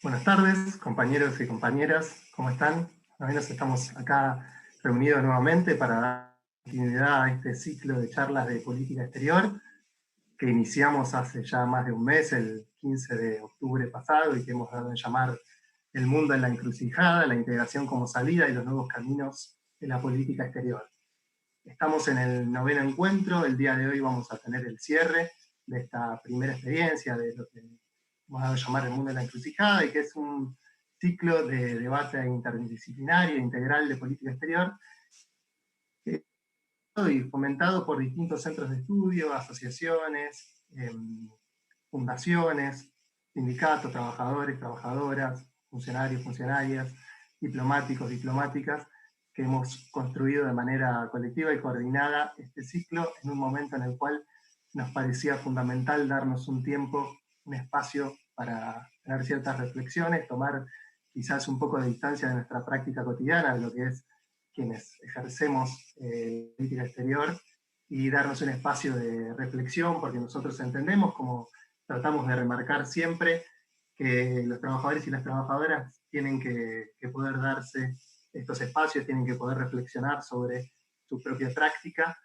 Buenas tardes, compañeros y compañeras, ¿cómo están? Al menos estamos acá reunidos nuevamente para dar continuidad a este ciclo de charlas de política exterior que iniciamos hace ya más de un mes, el 15 de octubre pasado, y que hemos dado en llamar El mundo en la encrucijada, la integración como salida y los nuevos caminos de la política exterior. Estamos en el noveno encuentro, el día de hoy vamos a tener el cierre de esta primera experiencia de lo que hemos dado a llamar El mundo en la encrucijada, y que es un ciclo de debate interdisciplinario e integral de política exterior, y fomentado por distintos centros de estudio, asociaciones, fundaciones, sindicatos, trabajadores, trabajadoras, funcionarios, funcionarias, diplomáticos, diplomáticas, que hemos construido de manera colectiva y coordinada este ciclo en un momento en el cual nos parecía fundamental darnos un tiempo, un espacio para tener ciertas reflexiones, tomar quizás un poco de distancia de nuestra práctica cotidiana, de lo que es quienes ejercemos política exterior, y darnos un espacio de reflexión, porque nosotros entendemos, como tratamos de remarcar siempre, que los trabajadores y las trabajadoras tienen que poder darse estos espacios, tienen que poder reflexionar sobre su propia práctica,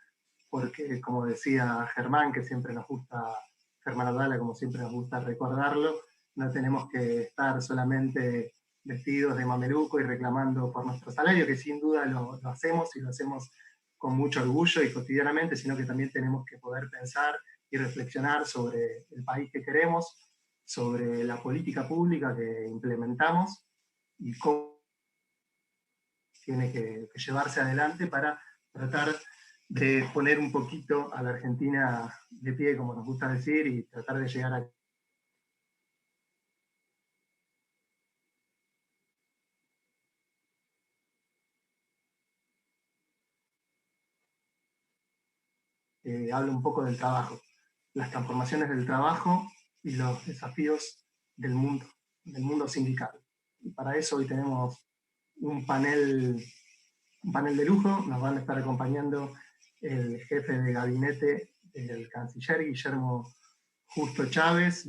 porque como decía Germán, que siempre nos gusta, Germán Aldala, como siempre nos gusta recordarlo, no tenemos que estar solamente vestidos de mameluco y reclamando por nuestro salario, que sin duda lo hacemos, y lo hacemos con mucho orgullo y cotidianamente, sino que también tenemos que poder pensar y reflexionar sobre el país que queremos, sobre la política pública que implementamos y cómo tiene que llevarse adelante para tratar de poner un poquito a la Argentina de pie, como nos gusta decir, y tratar de llegar a habla un poco del trabajo, las transformaciones del trabajo y los desafíos del mundo sindical. Y para eso hoy tenemos un panel, un panel de lujo. Nos van a estar acompañando el jefe de gabinete del canciller, Guillermo Justo Chávez,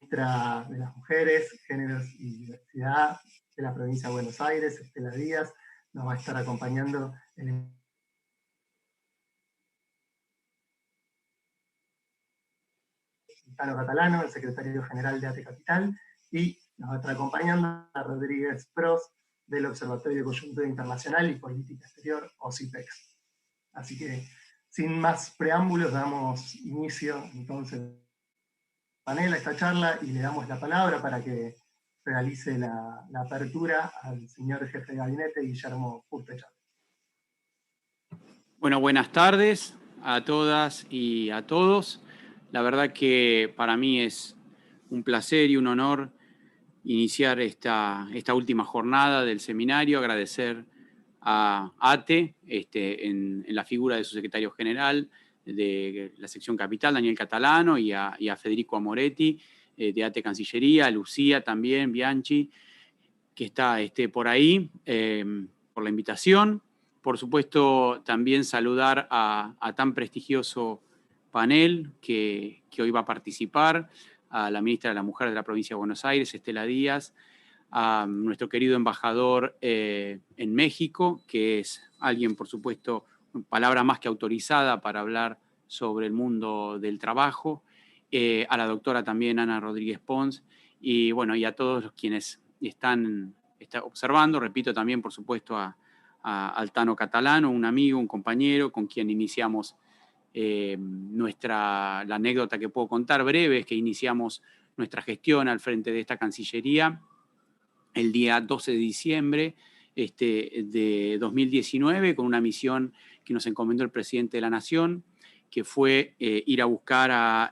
ministra de las Mujeres, Géneros y Diversidad de la provincia de Buenos Aires, Estela Díaz. Nos va a estar acompañando el Tano Catalano, el secretario general de ATE Capital, y nos va a estar acompañando a Rodríguez Pros, del Observatorio de Coyuntura Internacional y Política Exterior, OSIPEX. Así que, sin más preámbulos, damos inicio entonces al panel, a esta charla, y le damos la palabra para que realice la apertura al señor jefe de gabinete, Guillermo Justo Chávez. Bueno, buenas tardes a todas y a todos. La verdad que para mí es un placer y un honor iniciar esta última jornada del seminario, agradecer a ATE en la figura de su secretario general de la sección Capital, Daniel Catalano, y a Federico Amoretti, de ATE Cancillería, a Lucía también, Bianchi, que está por ahí, por la invitación. Por supuesto, también saludar a tan prestigioso panel que hoy va a participar, a la ministra de la Mujer de la provincia de Buenos Aires, Estela Díaz, a nuestro querido embajador en México, que es alguien, por supuesto, palabra más que autorizada para hablar sobre el mundo del trabajo, a la doctora también Ana Rodríguez Pons, y bueno, y a todos los quienes están observando. Repito también, por supuesto, al Tano Catalano, un amigo, un compañero con quien iniciamos la anécdota que puedo contar breve es que iniciamos nuestra gestión al frente de esta Cancillería el día 12 de diciembre de 2019 con una misión que nos encomendó el presidente de la Nación, que fue ir a buscar a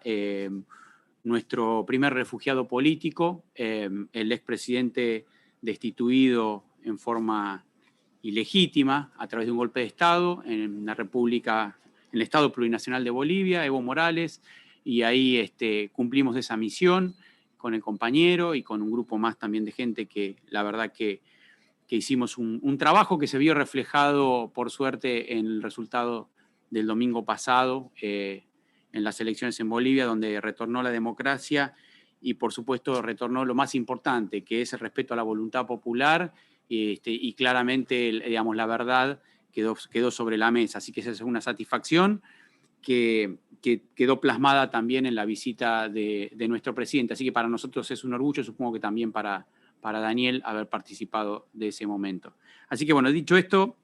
nuestro primer refugiado político, el expresidente destituido en forma ilegítima a través de un golpe de Estado en la República, en el Estado Plurinacional de Bolivia, Evo Morales, y ahí cumplimos esa misión con el compañero y con un grupo más también de gente que la verdad que hicimos un trabajo que se vio reflejado, por suerte, en el resultado del domingo pasado, en las elecciones en Bolivia, donde retornó la democracia y por supuesto retornó lo más importante, que es el respeto a la voluntad popular, y claramente, digamos, la verdad quedó sobre la mesa. Así que esa es una satisfacción que quedó plasmada también en la visita de nuestro presidente. Así que para nosotros es un orgullo, supongo que también para Daniel, haber participado de ese momento. Así que bueno, dicho esto,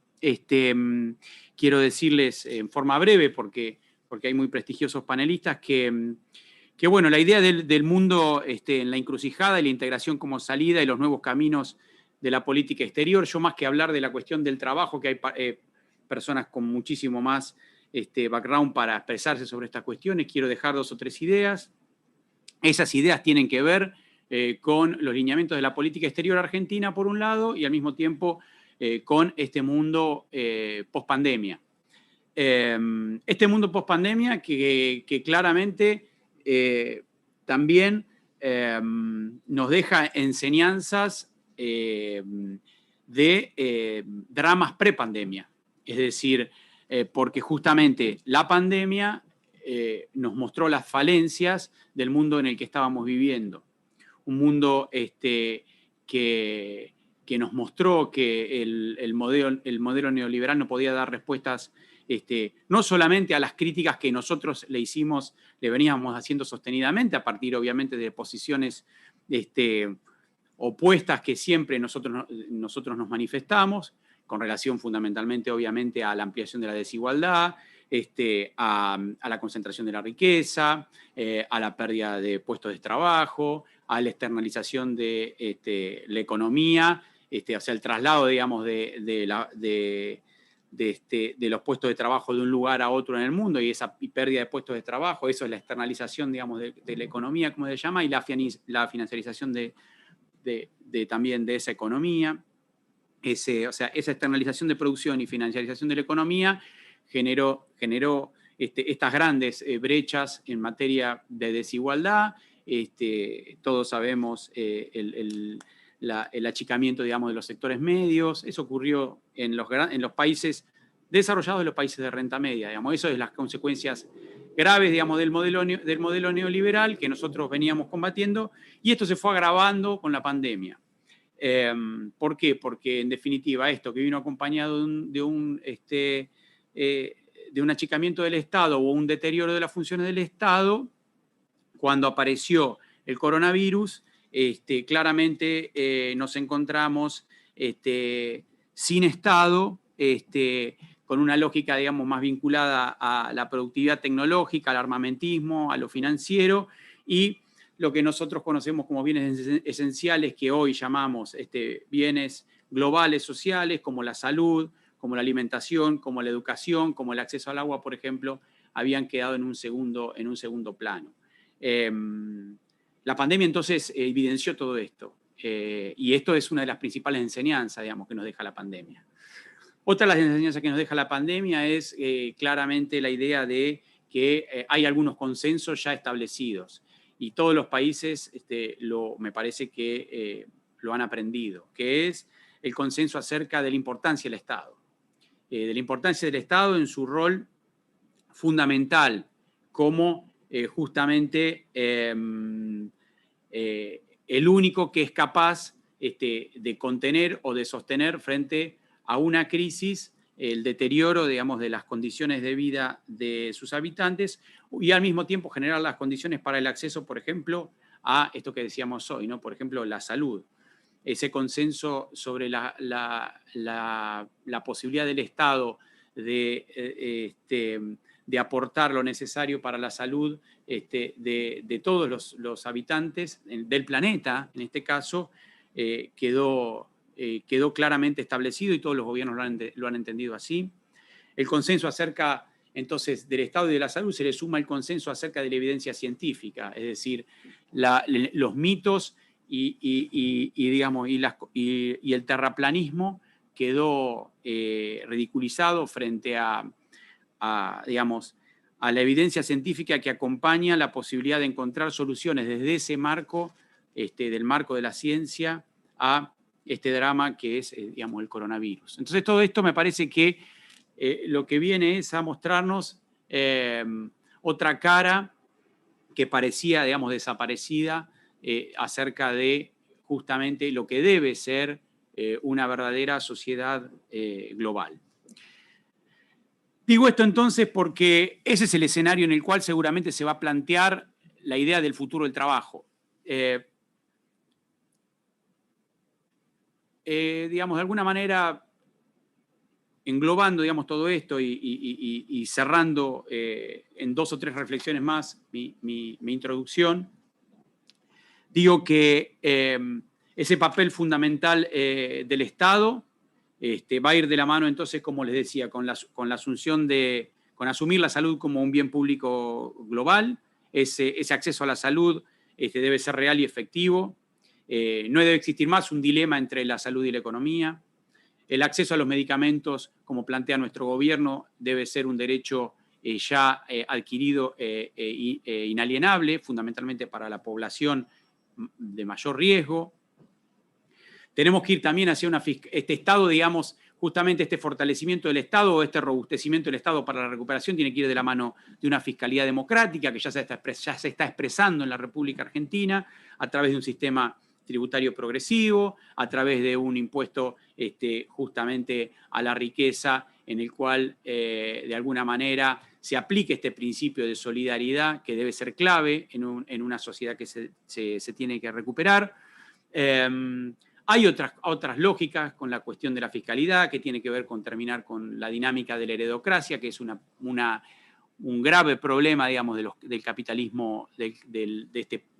quiero decirles en forma breve, porque hay muy prestigiosos panelistas, que bueno, la idea del mundo en la encrucijada y la integración como salida y los nuevos caminos de la política exterior, yo más que hablar de la cuestión del trabajo, que hay personas con muchísimo más background para expresarse sobre estas cuestiones, quiero dejar 2 o 3 ideas. Esas ideas tienen que ver con los lineamientos de la política exterior argentina, por un lado, y al mismo tiempo con este mundo post-pandemia. Este mundo post-pandemia que claramente también nos deja enseñanzas de dramas pre-pandemia. Es decir, porque justamente la pandemia nos mostró las falencias del mundo en el que estábamos viviendo. Un mundo que nos mostró que el modelo neoliberal no podía dar respuestas no solamente a las críticas que nosotros le veníamos haciendo sostenidamente, a partir obviamente de posiciones opuestas que siempre nosotros nos manifestamos, con relación fundamentalmente obviamente a la ampliación de la desigualdad, a la concentración de la riqueza, a la pérdida de puestos de trabajo, a la externalización de la economía, o sea, el traslado, digamos, de los puestos de trabajo de un lugar a otro en el mundo, y esa pérdida de puestos de trabajo, eso es la externalización, digamos, de la economía, como se llama, y la financiarización también de esa economía. O sea, esa externalización de producción y financiarización de la economía generó estas grandes brechas en materia de desigualdad. Todos sabemos el achicamiento, digamos, de los sectores medios. Eso ocurrió en los países desarrollados, en los países de renta media. Digamos. Eso es las consecuencias graves, digamos, del modelo neoliberal que nosotros veníamos combatiendo, y esto se fue agravando con la pandemia. ¿Por qué? Porque en definitiva esto que vino acompañado de un achicamiento del Estado o un deterioro de las funciones del Estado, cuando apareció el coronavirus, claramente nos encontramos sin Estado, con una lógica, digamos, más vinculada a la productividad tecnológica, al armamentismo, a lo financiero, y lo que nosotros conocemos como bienes esenciales, que hoy llamamos bienes globales sociales, como la salud, como la alimentación, como la educación, como el acceso al agua, por ejemplo, habían quedado en un segundo plano. La pandemia entonces evidenció todo esto, y esto es una de las principales enseñanzas, digamos, que nos deja la pandemia. Otra de las enseñanzas que nos deja la pandemia es claramente la idea de que hay algunos consensos ya establecidos, y todos los países me parece que lo han aprendido, que es el consenso acerca de la importancia del Estado. De la importancia del Estado en su rol fundamental como justamente el único que es capaz de contener o de sostener frente a una crisis el deterioro, digamos, de las condiciones de vida de sus habitantes, y al mismo tiempo generar las condiciones para el acceso, por ejemplo, a esto que decíamos hoy, ¿no? Por ejemplo, la salud. Ese consenso sobre la posibilidad del Estado de aportar lo necesario para la salud de todos los habitantes del planeta, en este caso, quedó claramente establecido, y todos los gobiernos lo han entendido así. El consenso acerca, entonces, del Estado y de la salud se le suma el consenso acerca de la evidencia científica, es decir, los mitos digamos, y el terraplanismo quedó ridiculizado frente digamos, a la evidencia científica que acompaña la posibilidad de encontrar soluciones desde ese marco, del marco de la ciencia, a este drama que es, digamos, el coronavirus. Entonces, todo esto me parece que lo que viene es a mostrarnos otra cara que parecía, digamos, desaparecida acerca de justamente lo que debe ser una verdadera sociedad global. Digo esto entonces porque ese es el escenario en el cual seguramente se va a plantear la idea del futuro del trabajo. Digamos, de alguna manera, englobando, digamos, todo esto y cerrando en 2 o 3 reflexiones más mi introducción, digo que ese papel fundamental del Estado va a ir de la mano, entonces, como les decía, con la asunción con asumir la salud como un bien público global. Ese acceso a la salud debe ser real y efectivo. No debe existir más un dilema entre la salud y la economía. El acceso a los medicamentos, como plantea nuestro gobierno, debe ser un derecho ya adquirido e inalienable, fundamentalmente para la población de mayor riesgo. Tenemos que ir también hacia este Estado, digamos, justamente este fortalecimiento del Estado o este robustecimiento del Estado para la recuperación tiene que ir de la mano de una fiscalidad democrática que ya se está expresando en la República Argentina a través de un sistema tributario progresivo, a través de un impuesto justamente a la riqueza en el cual de alguna manera se aplique este principio de solidaridad que debe ser clave en una sociedad que se tiene que recuperar. Hay otras lógicas con la cuestión de la fiscalidad que tiene que ver con terminar con la dinámica de la heredocracia, que es un grave problema, digamos, del capitalismo, de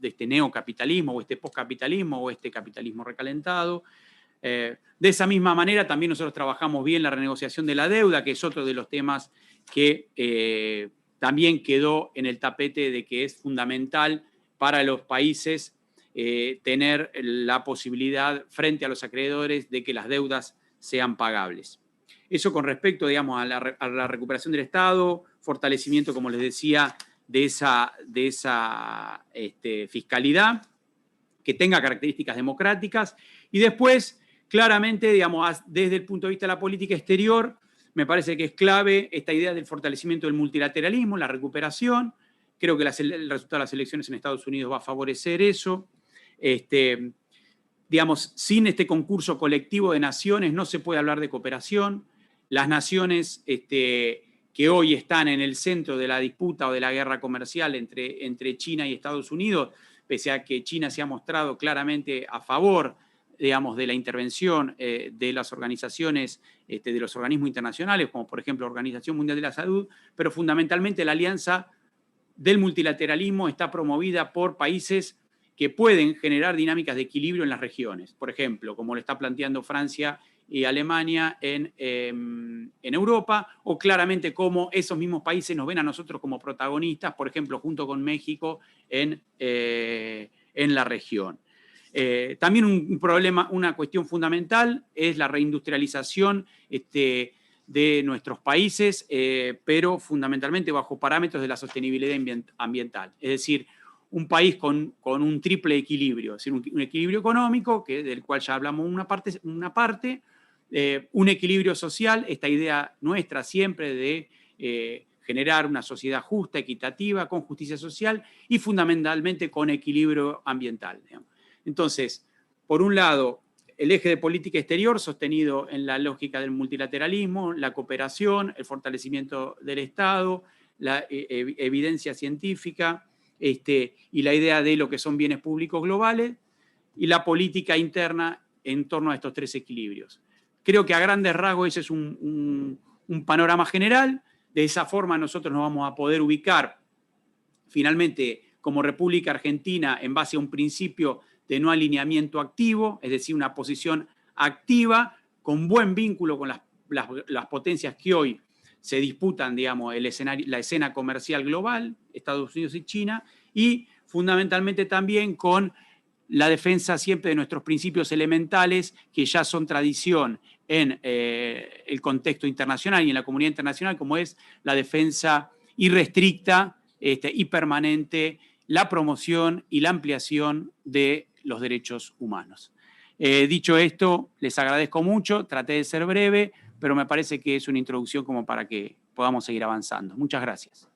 este neocapitalismo, o este postcapitalismo, o este capitalismo recalentado. De esa misma manera, también nosotros trabajamos bien la renegociación de la deuda, que es otro de los temas que también quedó en el tapete de que es fundamental para los países tener la posibilidad frente a los acreedores de que las deudas sean pagables. Eso con respecto, digamos, a la recuperación del Estado, fortalecimiento, como les decía, de esa fiscalidad que tenga características democráticas. Y después, claramente, digamos, desde el punto de vista de la política exterior, me parece que es clave esta idea del fortalecimiento del multilateralismo, la recuperación. Creo que el resultado de las elecciones en Estados Unidos va a favorecer eso. Digamos, sin este concurso colectivo de naciones no se puede hablar de cooperación. Las naciones que hoy están en el centro de la disputa o de la guerra comercial entre China y Estados Unidos, pese a que China se ha mostrado claramente a favor, digamos, de la intervención de las organizaciones, de los organismos internacionales, como por ejemplo la Organización Mundial de la Salud, pero fundamentalmente la alianza del multilateralismo está promovida por países que pueden generar dinámicas de equilibrio en las regiones. Por ejemplo, como lo está planteando Francia y Alemania en Europa, o claramente como esos mismos países nos ven a nosotros como protagonistas, por ejemplo, junto con México en la región. También un problema, una cuestión fundamental es la reindustrialización de nuestros países, pero fundamentalmente bajo parámetros de la sostenibilidad ambiental. Es decir, un país con un triple equilibrio, es decir, un equilibrio económico, del cual ya hablamos una parte, un equilibrio social, esta idea nuestra siempre de generar una sociedad justa, equitativa, con justicia social y fundamentalmente con equilibrio ambiental. Digamos. Entonces, por un lado, el eje de política exterior sostenido en la lógica del multilateralismo, la cooperación, el fortalecimiento del Estado, la evidencia científica y la idea de lo que son bienes públicos globales y la política interna en torno a estos 3 equilibrios. Creo que a grandes rasgos ese es un panorama general. De esa forma nosotros nos vamos a poder ubicar finalmente como República Argentina en base a un principio de no alineamiento activo, es decir, una posición activa con buen vínculo con las potencias que hoy se disputan, digamos, la escena comercial global, Estados Unidos y China, y fundamentalmente también con la defensa siempre de nuestros principios elementales que ya son tradición en el contexto internacional y en la comunidad internacional, como es la defensa irrestricta y permanente, la promoción y la ampliación de los derechos humanos. Dicho esto, les agradezco mucho, traté de ser breve, pero me parece que es una introducción como para que podamos seguir avanzando. Muchas gracias.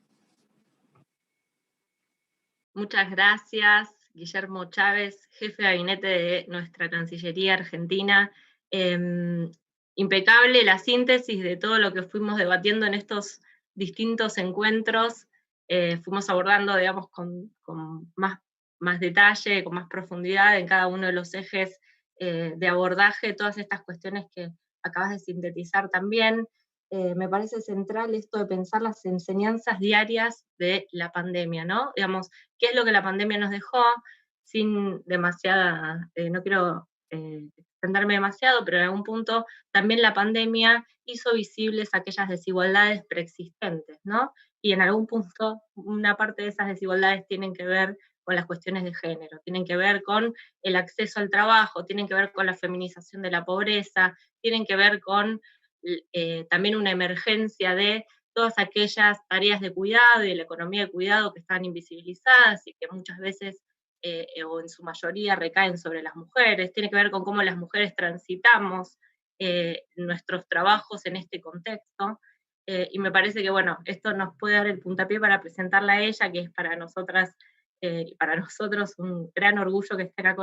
Muchas gracias, Guillermo Chávez, jefe de gabinete de nuestra Cancillería Argentina. Impecable la síntesis de todo lo que fuimos debatiendo en estos distintos encuentros. Fuimos abordando, digamos, con más detalle, con más profundidad en cada uno de los ejes de abordaje, todas estas cuestiones que acabas de sintetizar también. Me parece central esto de pensar las enseñanzas diarias de la pandemia, ¿no? Digamos, ¿qué es lo que la pandemia nos dejó? Sin demasiada, no quiero extenderme demasiado, pero en algún punto también la pandemia hizo visibles aquellas desigualdades preexistentes, ¿no? Y en algún punto una parte de esas desigualdades tienen que ver con las cuestiones de género, tienen que ver con el acceso al trabajo, tienen que ver con la feminización de la pobreza, tienen que ver con también una emergencia de todas aquellas tareas de cuidado y de la economía de cuidado que están invisibilizadas y que muchas veces o en su mayoría recaen sobre las mujeres, tiene que ver con cómo las mujeres transitamos nuestros trabajos en este contexto, y me parece que, bueno, esto nos puede dar el puntapié para presentarla a ella, que es para nosotras y para nosotros un gran orgullo que esté acá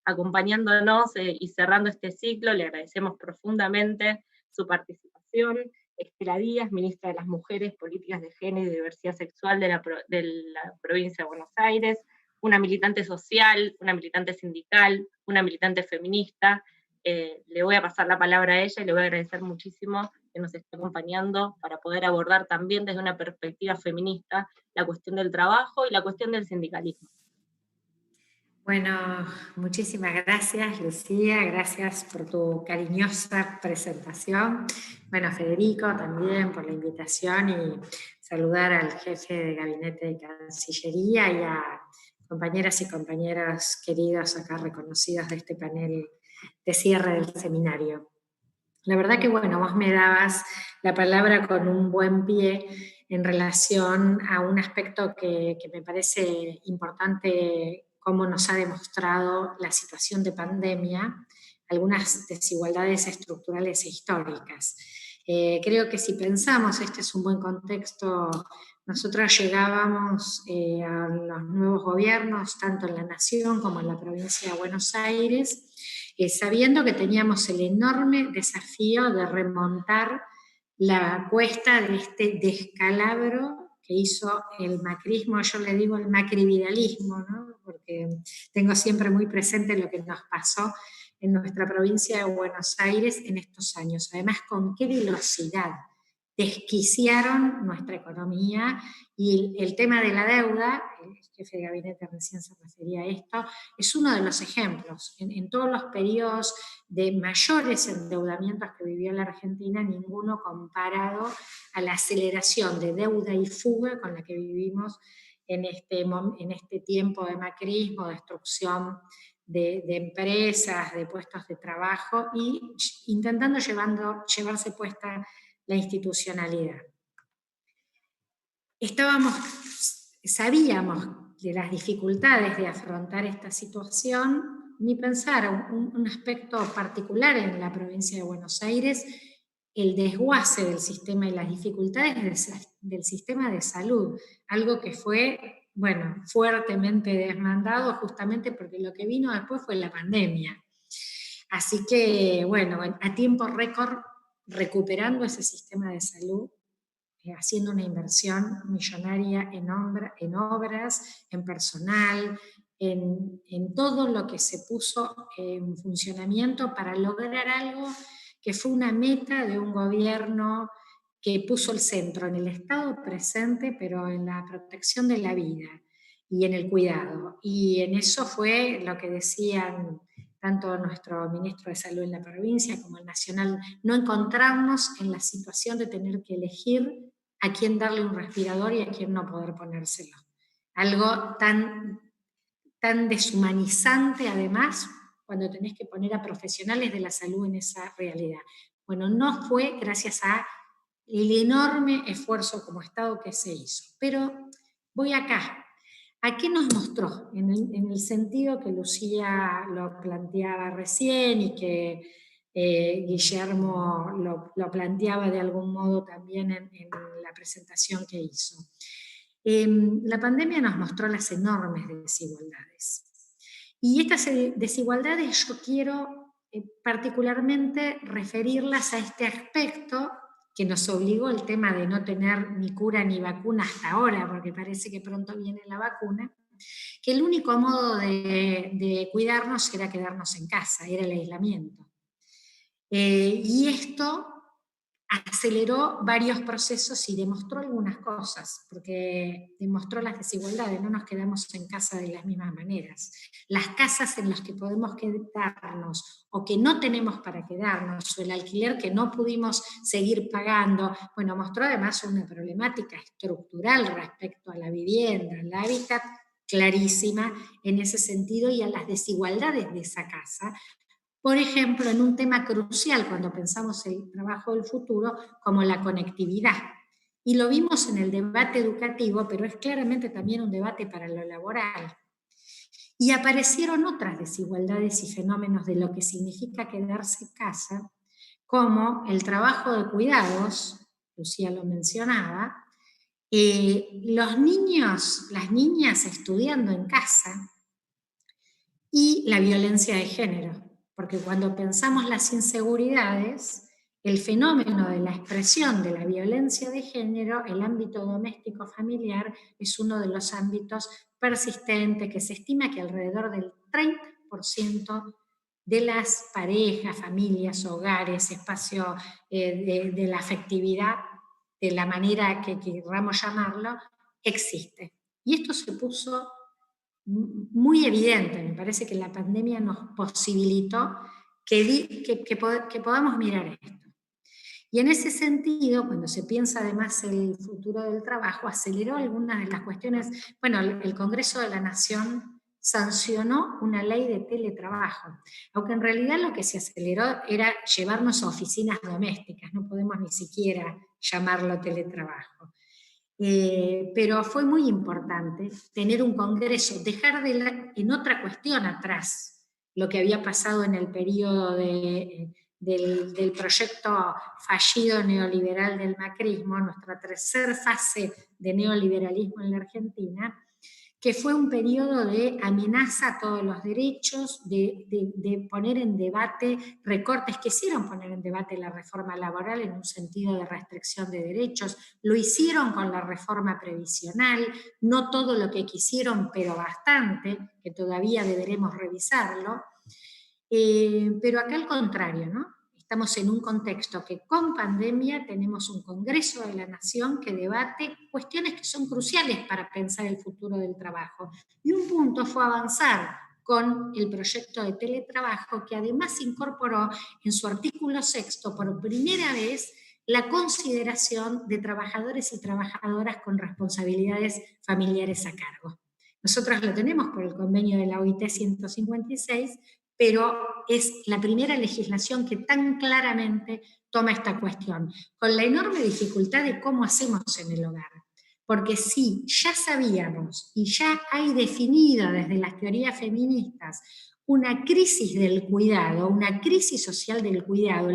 acompañándonos y cerrando este ciclo. Le agradecemos profundamente su participación. Estela Díaz, ministra de las Mujeres, Políticas de Género y Diversidad Sexual de la provincia de Buenos Aires, una militante social, una militante sindical, una militante feminista. Le voy a pasar la palabra a ella y le voy a agradecer muchísimo que nos esté acompañando para poder abordar también desde una perspectiva feminista la cuestión del trabajo y la cuestión del sindicalismo. Bueno, muchísimas gracias, Lucía, gracias por tu cariñosa presentación. Bueno, Federico también por la invitación y saludar al jefe de gabinete de Cancillería y a compañeras y compañeros queridos acá reconocidos de este panel de cierre del seminario. La verdad que, bueno, vos me dabas la palabra con un buen pie en relación a un aspecto que me parece importante, cómo nos ha demostrado la situación de pandemia, algunas desigualdades estructurales e históricas. Creo que si pensamos, este es un buen contexto, nosotros llegábamos a los nuevos gobiernos, tanto en la Nación como en la provincia de Buenos Aires, sabiendo que teníamos el enorme desafío de remontar la cuesta de este descalabro que hizo el macrismo, yo le digo el macrividalismo, ¿no? Porque tengo siempre muy presente lo que nos pasó en nuestra provincia de Buenos Aires en estos años. Además, con qué velocidad desquiciaron nuestra economía y el tema de la deuda, el jefe de gabinete recién se refería a esto, es uno de los ejemplos. En todos los periodos de mayores endeudamientos que vivió la Argentina, ninguno comparado a la aceleración de deuda y fuga con la que vivimos en este tiempo de macrismo, destrucción de empresas, de puestos de trabajo y intentando llevarse puesta la institucionalidad. Sabíamos de las dificultades de afrontar esta situación, ni pensar un aspecto particular en la provincia de Buenos Aires, el desguace del sistema y las dificultades del sistema de salud, algo que fue, bueno, fuertemente desmandado justamente porque lo que vino después fue la pandemia. Así que, bueno, a tiempo récord, recuperando ese sistema de salud, haciendo una inversión millonaria en obras, en personal, en todo lo que se puso en funcionamiento para lograr algo que fue una meta de un gobierno que puso el centro en el Estado presente, pero en la protección de la vida y en el cuidado. Y en eso fue lo que decían tanto nuestro ministro de Salud en la provincia como el nacional, no encontrarnos en la situación de tener que elegir a quién darle un respirador y a quién no poder ponérselo. Algo tan deshumanizante, además, cuando tenés que poner a profesionales de la salud en esa realidad. Bueno, no fue gracias a el enorme esfuerzo como Estado que se hizo. Pero voy acá. ¿A qué nos mostró? En el sentido que Lucía lo planteaba recién y que Guillermo lo planteaba de algún modo también en la presentación que hizo. La pandemia nos mostró las enormes desigualdades. Y estas desigualdades yo quiero particularmente referirlas a este aspecto que nos obligó el tema de no tener ni cura ni vacuna hasta ahora, porque parece que pronto viene la vacuna, que el único modo de cuidarnos era quedarnos en casa, era el aislamiento. Y esto aceleró varios procesos y demostró algunas cosas, porque demostró las desigualdades, no nos quedamos en casa de las mismas maneras. Las casas en las que podemos quedarnos o que no tenemos para quedarnos, o el alquiler que no pudimos seguir pagando, bueno, mostró además una problemática estructural respecto a la vivienda, al hábitat, clarísima en ese sentido, y a las desigualdades de esa casa. Por ejemplo, en un tema crucial cuando pensamos el trabajo del futuro, como la conectividad. Y lo vimos en el debate educativo, pero es claramente también un debate para lo laboral. Y aparecieron otras desigualdades y fenómenos de lo que significa quedarse en casa, como el trabajo de cuidados, Lucía lo mencionaba, los niños, las niñas estudiando en casa, y la violencia de género. Porque cuando pensamos las inseguridades, el fenómeno de la expresión de la violencia de género, el ámbito doméstico familiar, es uno de los ámbitos persistentes, que se estima que alrededor del 30% de las parejas, familias, hogares, espacio de la afectividad, de la manera que queramos llamarlo, existe. Y esto se puso muy evidente, me parece que la pandemia nos posibilitó que podamos mirar esto. Y en ese sentido, cuando se piensa además el futuro del trabajo, aceleró algunas de las cuestiones. Bueno, el Congreso de la Nación sancionó una ley de teletrabajo, aunque en realidad lo que se aceleró era llevarnos a oficinas domésticas, no podemos ni siquiera llamarlo teletrabajo. Pero fue muy importante tener un congreso, dejar en otra cuestión atrás lo que había pasado en el periodo del proyecto fallido neoliberal del macrismo, nuestra tercera fase de neoliberalismo en la Argentina, que fue un periodo de amenaza a todos los derechos, de poner en debate recortes, quisieron poner en debate la reforma laboral en un sentido de restricción de derechos, lo hicieron con la reforma previsional, no todo lo que quisieron, pero bastante, que todavía deberemos revisarlo, pero acá al contrario, ¿no? Estamos en un contexto que con pandemia tenemos un Congreso de la Nación que debate cuestiones que son cruciales para pensar el futuro del trabajo. Y un punto fue avanzar con el proyecto de teletrabajo, que además incorporó en su artículo 6 por primera vez la consideración de trabajadores y trabajadoras con responsabilidades familiares a cargo. Nosotros lo tenemos por el convenio de la OIT 156, pero es la primera legislación que tan claramente toma esta cuestión, con la enorme dificultad de cómo hacemos en el hogar. Porque si ya sabíamos y ya hay definida desde las teorías feministas una crisis del cuidado, una crisis social del cuidado,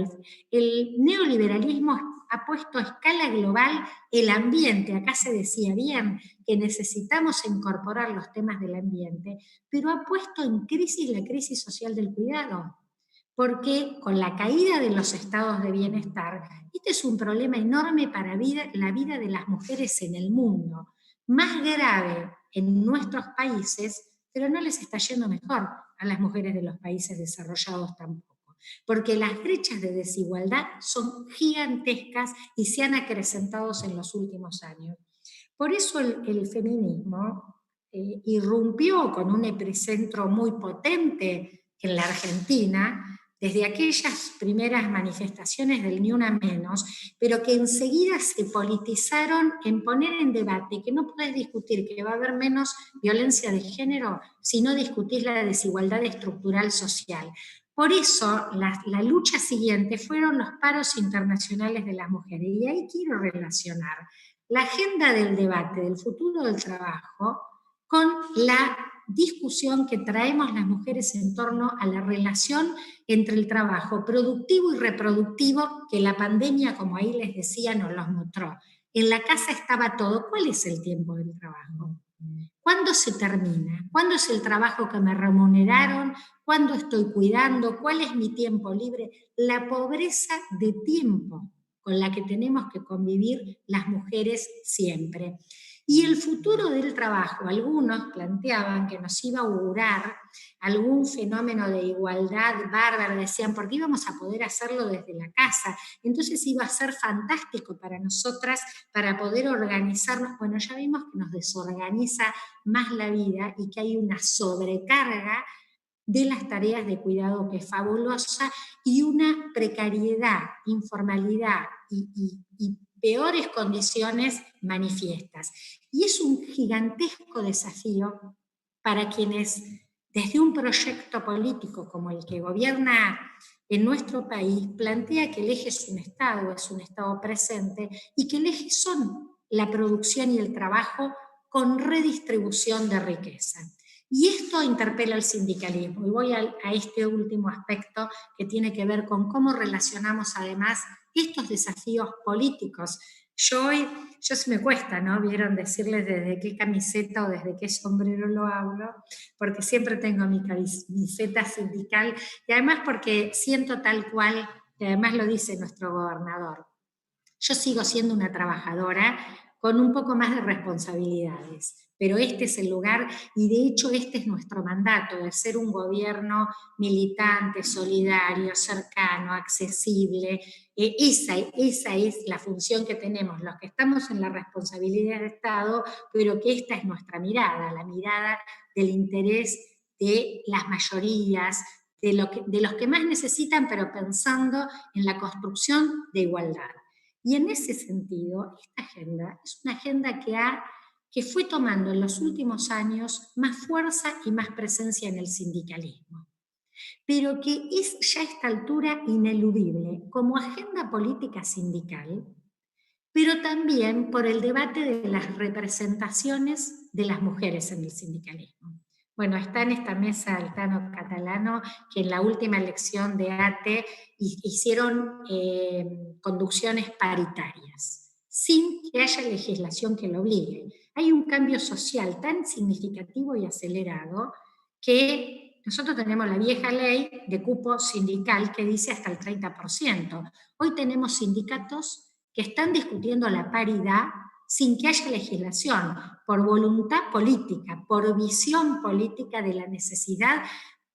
el neoliberalismo ha puesto a escala global el ambiente. Acá se decía bien que necesitamos incorporar los temas del ambiente, pero ha puesto en crisis la crisis social del cuidado, porque con la caída de los estados de bienestar, este es un problema enorme para la vida de las mujeres en el mundo, más grave en nuestros países, pero no les está yendo mejor a las mujeres de los países desarrollados tampoco, porque las brechas de desigualdad son gigantescas y se han acrecentado en los últimos años. Por eso el feminismo irrumpió con un epicentro muy potente en la Argentina, desde aquellas primeras manifestaciones del Ni Una Menos, pero que enseguida se politizaron en poner en debate que no podés discutir que va a haber menos violencia de género si no discutís la desigualdad estructural social. Por eso la lucha siguiente fueron los paros internacionales de las mujeres, y ahí quiero relacionar la agenda del debate del futuro del trabajo con la discusión que traemos las mujeres en torno a la relación entre el trabajo productivo y reproductivo que la pandemia, como ahí les decía, nos los mostró. En la casa estaba todo. ¿Cuál es el tiempo del trabajo? ¿Cuándo se termina? ¿Cuándo es el trabajo que me remuneraron? ¿Cuándo estoy cuidando? ¿Cuál es mi tiempo libre? La pobreza de tiempo con la que tenemos que convivir las mujeres siempre. Y el futuro del trabajo, algunos planteaban que nos iba a augurar algún fenómeno de igualdad bárbara, decían, porque íbamos a poder hacerlo desde la casa, entonces iba a ser fantástico para nosotras para poder organizarnos. Bueno, ya vimos que nos desorganiza más la vida y que hay una sobrecarga de las tareas de cuidado que es fabulosa y una precariedad, informalidad y peores condiciones manifiestas. Y es un gigantesco desafío para quienes desde un proyecto político como el que gobierna en nuestro país plantea que el eje es un Estado presente y que el eje son la producción y el trabajo con redistribución de riqueza. Y esto interpela al sindicalismo. Y voy a este último aspecto que tiene que ver con cómo relacionamos además estos desafíos políticos. Yo se me cuesta, ¿no? Vieron decirles desde qué camiseta o desde qué sombrero lo hablo, porque siempre tengo mi camiseta sindical y además porque siento tal cual, que además lo dice nuestro gobernador. Yo sigo siendo una trabajadora con un poco más de responsabilidades, pero este es el lugar y de hecho este es nuestro mandato, de ser un gobierno militante, solidario, cercano, accesible. Esa es la función que tenemos los que estamos en la responsabilidad de Estado, pero que esta es nuestra mirada, la mirada del interés de las mayorías, de los que más necesitan, pero pensando en la construcción de igualdad. Y en ese sentido, esta agenda es una agenda que fue tomando en los últimos años más fuerza y más presencia en el sindicalismo, pero que es ya a esta altura ineludible como agenda política sindical, pero también por el debate de las representaciones de las mujeres en el sindicalismo. Bueno, está en esta mesa Altano Catalano, que en la última elección de ATE hicieron conducciones paritarias, sin que haya legislación que lo obligue. Hay un cambio social tan significativo y acelerado que nosotros tenemos la vieja ley de cupo sindical que dice hasta el 30%. Hoy tenemos sindicatos que están discutiendo la paridad sin que haya legislación, por voluntad política, por visión política de la necesidad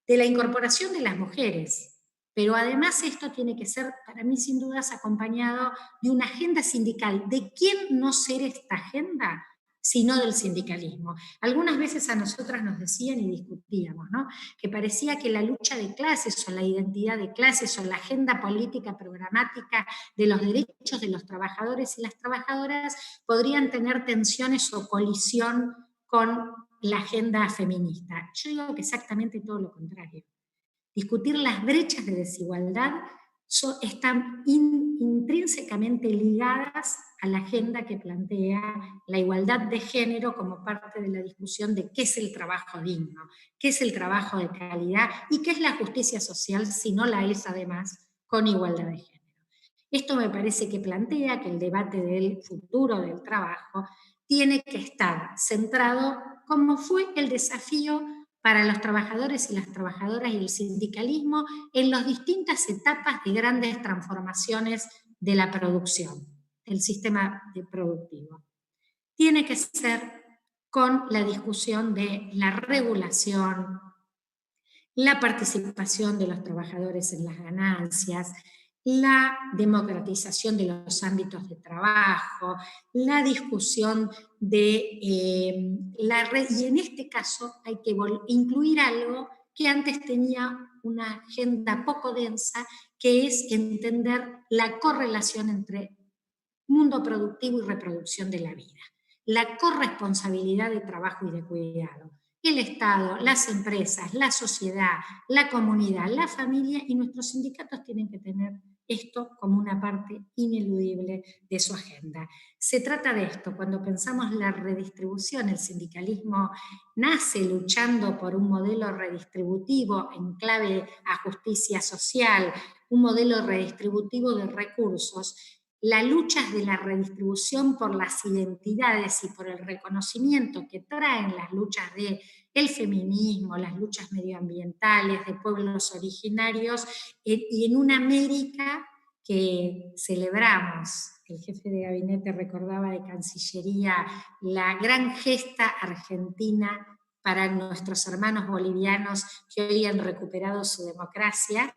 de la incorporación de las mujeres. Pero además esto tiene que ser, para mí sin dudas, acompañado de una agenda sindical. ¿De quién no ser esta agenda? Sino del sindicalismo. Algunas veces a nosotras nos decían y discutíamos, ¿no? Que parecía que la lucha de clases o la identidad de clases o la agenda política programática de los derechos de los trabajadores y las trabajadoras podrían tener tensiones o colisión con la agenda feminista. Yo digo que exactamente todo lo contrario. Discutir las brechas de desigualdad están intrínsecamente ligadas a la agenda que plantea la igualdad de género como parte de la discusión de qué es el trabajo digno, qué es el trabajo de calidad y qué es la justicia social si no la es además con igualdad de género. Esto me parece que plantea que el debate del futuro del trabajo tiene que estar centrado como fue el desafío para los trabajadores y las trabajadoras y el sindicalismo en las distintas etapas de grandes transformaciones de la producción, del sistema productivo. Tiene que ser con la discusión de la regulación, la participación de los trabajadores en las ganancias, la democratización de los ámbitos de trabajo, la discusión de la red, y en este caso hay que incluir algo que antes tenía una agenda poco densa, que es entender la correlación entre mundo productivo y reproducción de la vida, la corresponsabilidad de trabajo y de cuidado. El Estado, las empresas, la sociedad, la comunidad, la familia y nuestros sindicatos tienen que tener esto como una parte ineludible de su agenda. Se trata de esto, cuando pensamos la redistribución, el sindicalismo nace luchando por un modelo redistributivo en clave a justicia social, un modelo redistributivo de recursos. las luchas de la redistribución por las identidades y por el reconocimiento que traen las luchas del feminismo, las luchas medioambientales, de pueblos originarios, y en una América que celebramos. El jefe de gabinete recordaba de Cancillería la gran gesta argentina para nuestros hermanos bolivianos que hoy han recuperado su democracia.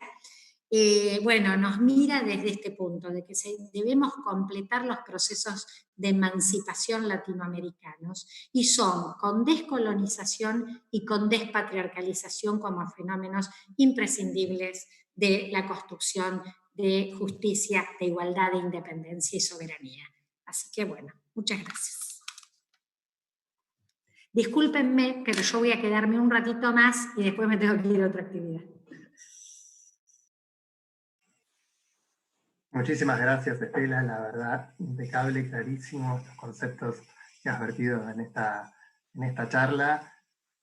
Bueno, nos mira desde este punto, de que debemos completar los procesos de emancipación latinoamericanos, y son con descolonización y con despatriarcalización como fenómenos imprescindibles de la construcción de justicia, de igualdad, de independencia y soberanía. Así que bueno, muchas gracias. Discúlpenme, pero yo voy a quedarme un ratito más y después me tengo que ir a otra actividad. Muchísimas gracias, Estela, la verdad, impecable, clarísimo los conceptos que has vertido en esta charla.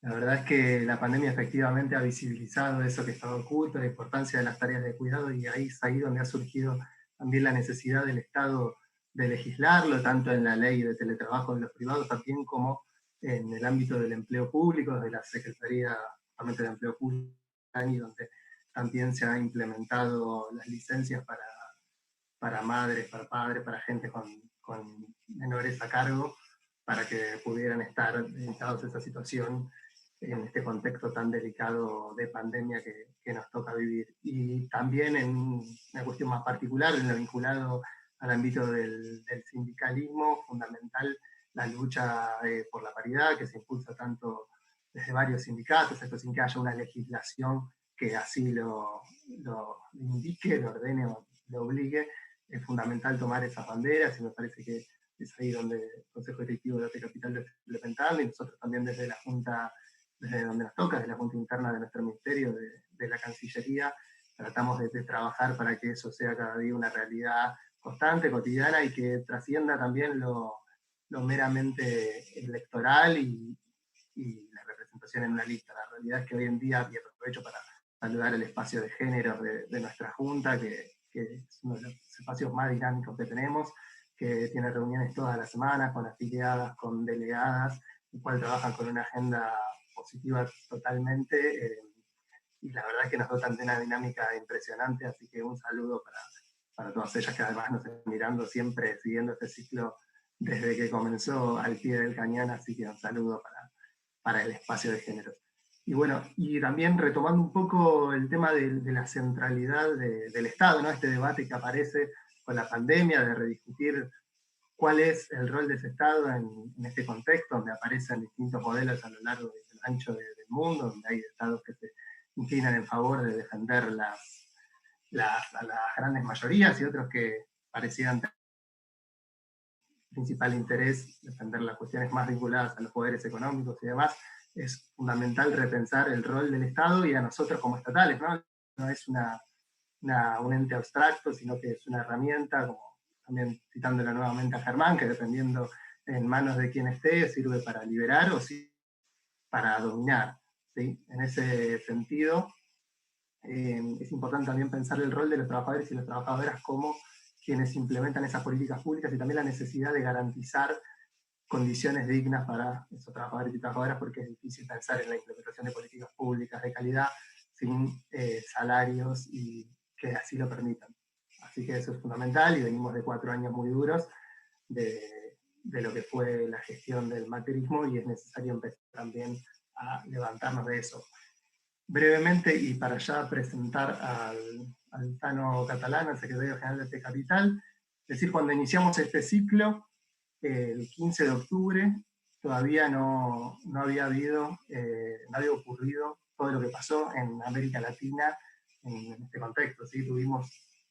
La verdad es que la pandemia efectivamente ha visibilizado eso que estaba oculto, la importancia de las tareas de cuidado, y ahí es ahí donde ha surgido también la necesidad del Estado de legislarlo, tanto en la ley de teletrabajo de los privados, también como en el ámbito del empleo público, de la Secretaría de Empleo Público, donde también se han implementado las licencias para madres, para padres, para gente con menores a cargo, para que pudieran estar dedicados a esa situación en este contexto tan delicado de pandemia que nos toca vivir. Y también en una cuestión más particular, en lo vinculado al ámbito del sindicalismo, fundamental la lucha por la paridad, que se impulsa tanto desde varios sindicatos, esto sin que haya una legislación que así lo indique, lo ordene o lo obligue. Es fundamental tomar esas banderas, y me parece que es ahí donde el Consejo Directivo de ATE Capital lo está implementando, y nosotros también desde la Junta, desde donde nos toca, desde la Junta Interna de nuestro Ministerio, de la Cancillería, tratamos de trabajar para que eso sea cada día una realidad constante, cotidiana, y que trascienda también lo meramente electoral y la representación en una lista. La realidad es que hoy en día, y aprovecho para saludar el espacio de género de nuestra Junta, que es uno de los espacios más dinámicos que tenemos, que tiene reuniones todas las semanas con afiliadas, con delegadas, el cual trabajan con una agenda positiva totalmente, y la verdad es que nos dotan de una dinámica impresionante, así que un saludo para todas ellas que además nos están mirando siempre, siguiendo este ciclo desde que comenzó al pie del cañón, así que un saludo para el espacio de género. Y bueno, y también retomando un poco el tema de la centralidad del Estado, ¿no? Este debate que aparece con la pandemia, de rediscutir cuál es el rol de ese Estado en este contexto, donde aparecen distintos modelos a lo largo y ancho del mundo, donde hay estados que se inclinan en favor de defender a las grandes mayorías, y otros que parecieran tener principal interés defender las cuestiones más vinculadas a los poderes económicos y demás. Es fundamental repensar el rol del Estado y a nosotros como estatales, ¿no? No es un ente abstracto, sino que es una herramienta, como también citándolo nuevamente a Germán, que dependiendo en manos de quien esté, sirve para liberar o para dominar, ¿sí? En ese sentido, es importante también pensar el rol de los trabajadores y las trabajadoras como quienes implementan esas políticas públicas, y también la necesidad de garantizar condiciones dignas para esos trabajadores y trabajadoras, porque es difícil pensar en la implementación de políticas públicas de calidad sin salarios y que así lo permitan. Así que eso es fundamental, y venimos de 4 años muy duros de lo que fue la gestión del macrismo, y es necesario empezar también a levantarnos de eso. Brevemente, y para ya presentar al Tano Catalán, el secretario general de ATE Capital, es decir, cuando iniciamos este ciclo, el 15 de octubre, todavía no había ocurrido todo lo que pasó en América Latina en este contexto, ¿sí? Tuvimos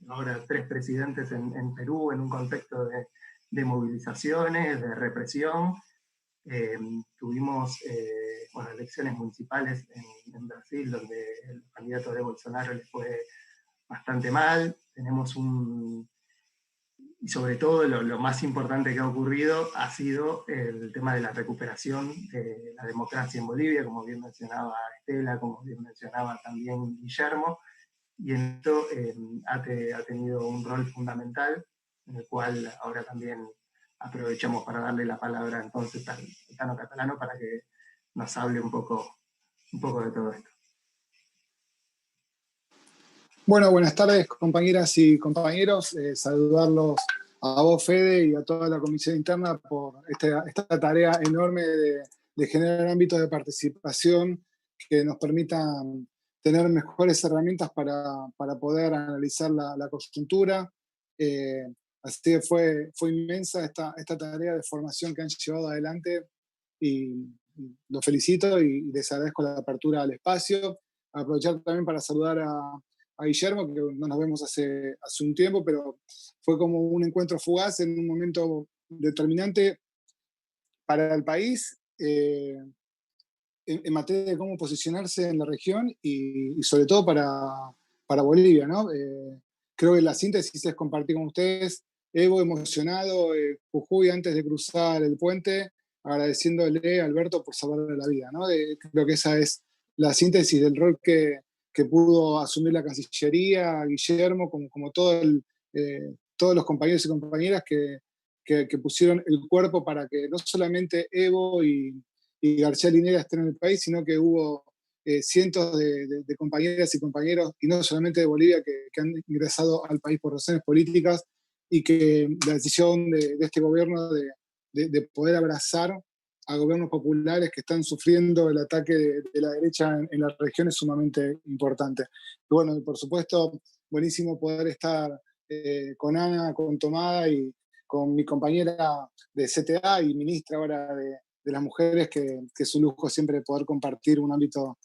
ahora 3 presidentes en Perú, en un contexto de movilizaciones, de represión. Tuvimos elecciones municipales en Brasil, donde el candidato de Bolsonaro le fue bastante mal. Tenemos y sobre todo lo más importante que ha ocurrido ha sido el tema de la recuperación de la democracia en Bolivia, como bien mencionaba Estela, como bien mencionaba también Guillermo, y en esto ATE ha tenido un rol fundamental, en el cual ahora también aprovechamos para darle la palabra entonces al Tano Catalano para que nos hable un poco de todo esto. Bueno, buenas tardes, compañeras y compañeros. Saludarlos a vos, Fede, y a toda la comisión interna por esta tarea enorme de generar ámbitos de participación que nos permitan tener mejores herramientas para poder analizar la coyuntura. Así que fue inmensa esta tarea de formación que han llevado adelante y los felicito y les agradezco la apertura al espacio. Aprovechar también para saludar a Guillermo, que no nos vemos hace un tiempo, pero fue como un encuentro fugaz en un momento determinante para el país, en materia de cómo posicionarse en la región y sobre todo para Bolivia, ¿no? Creo que la síntesis es compartir con ustedes. Evo emocionado, Jujuy antes de cruzar el puente, agradeciéndole a Alberto por salvarle la vida, ¿no? Creo que esa es la síntesis del rol que pudo asumir la Cancillería, Guillermo, como todos los compañeros y compañeras que pusieron el cuerpo para que no solamente Evo y García Linera estén en el país, sino que hubo cientos de compañeras y compañeros, y no solamente de Bolivia, que han ingresado al país por razones políticas, y que la decisión de este gobierno de poder abrazar a gobiernos populares que están sufriendo el ataque de la derecha en la región es sumamente importante. Y bueno, por supuesto, buenísimo poder estar con Ana, con Tomada y con mi compañera de CTA y ministra ahora de las mujeres, que es un lujo siempre poder compartir un ámbito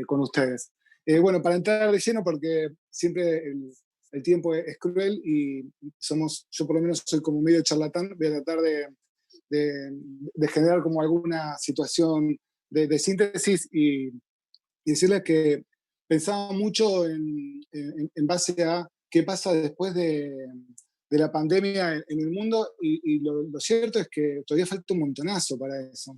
con ustedes. Bueno, para entrar de lleno, porque siempre el tiempo es cruel y yo por lo menos soy como medio charlatán, voy a tratar de generar como alguna situación de síntesis y decirles que pensaba mucho en base a qué pasa después de la pandemia en el mundo, y lo cierto es que todavía falta un montonazo para eso.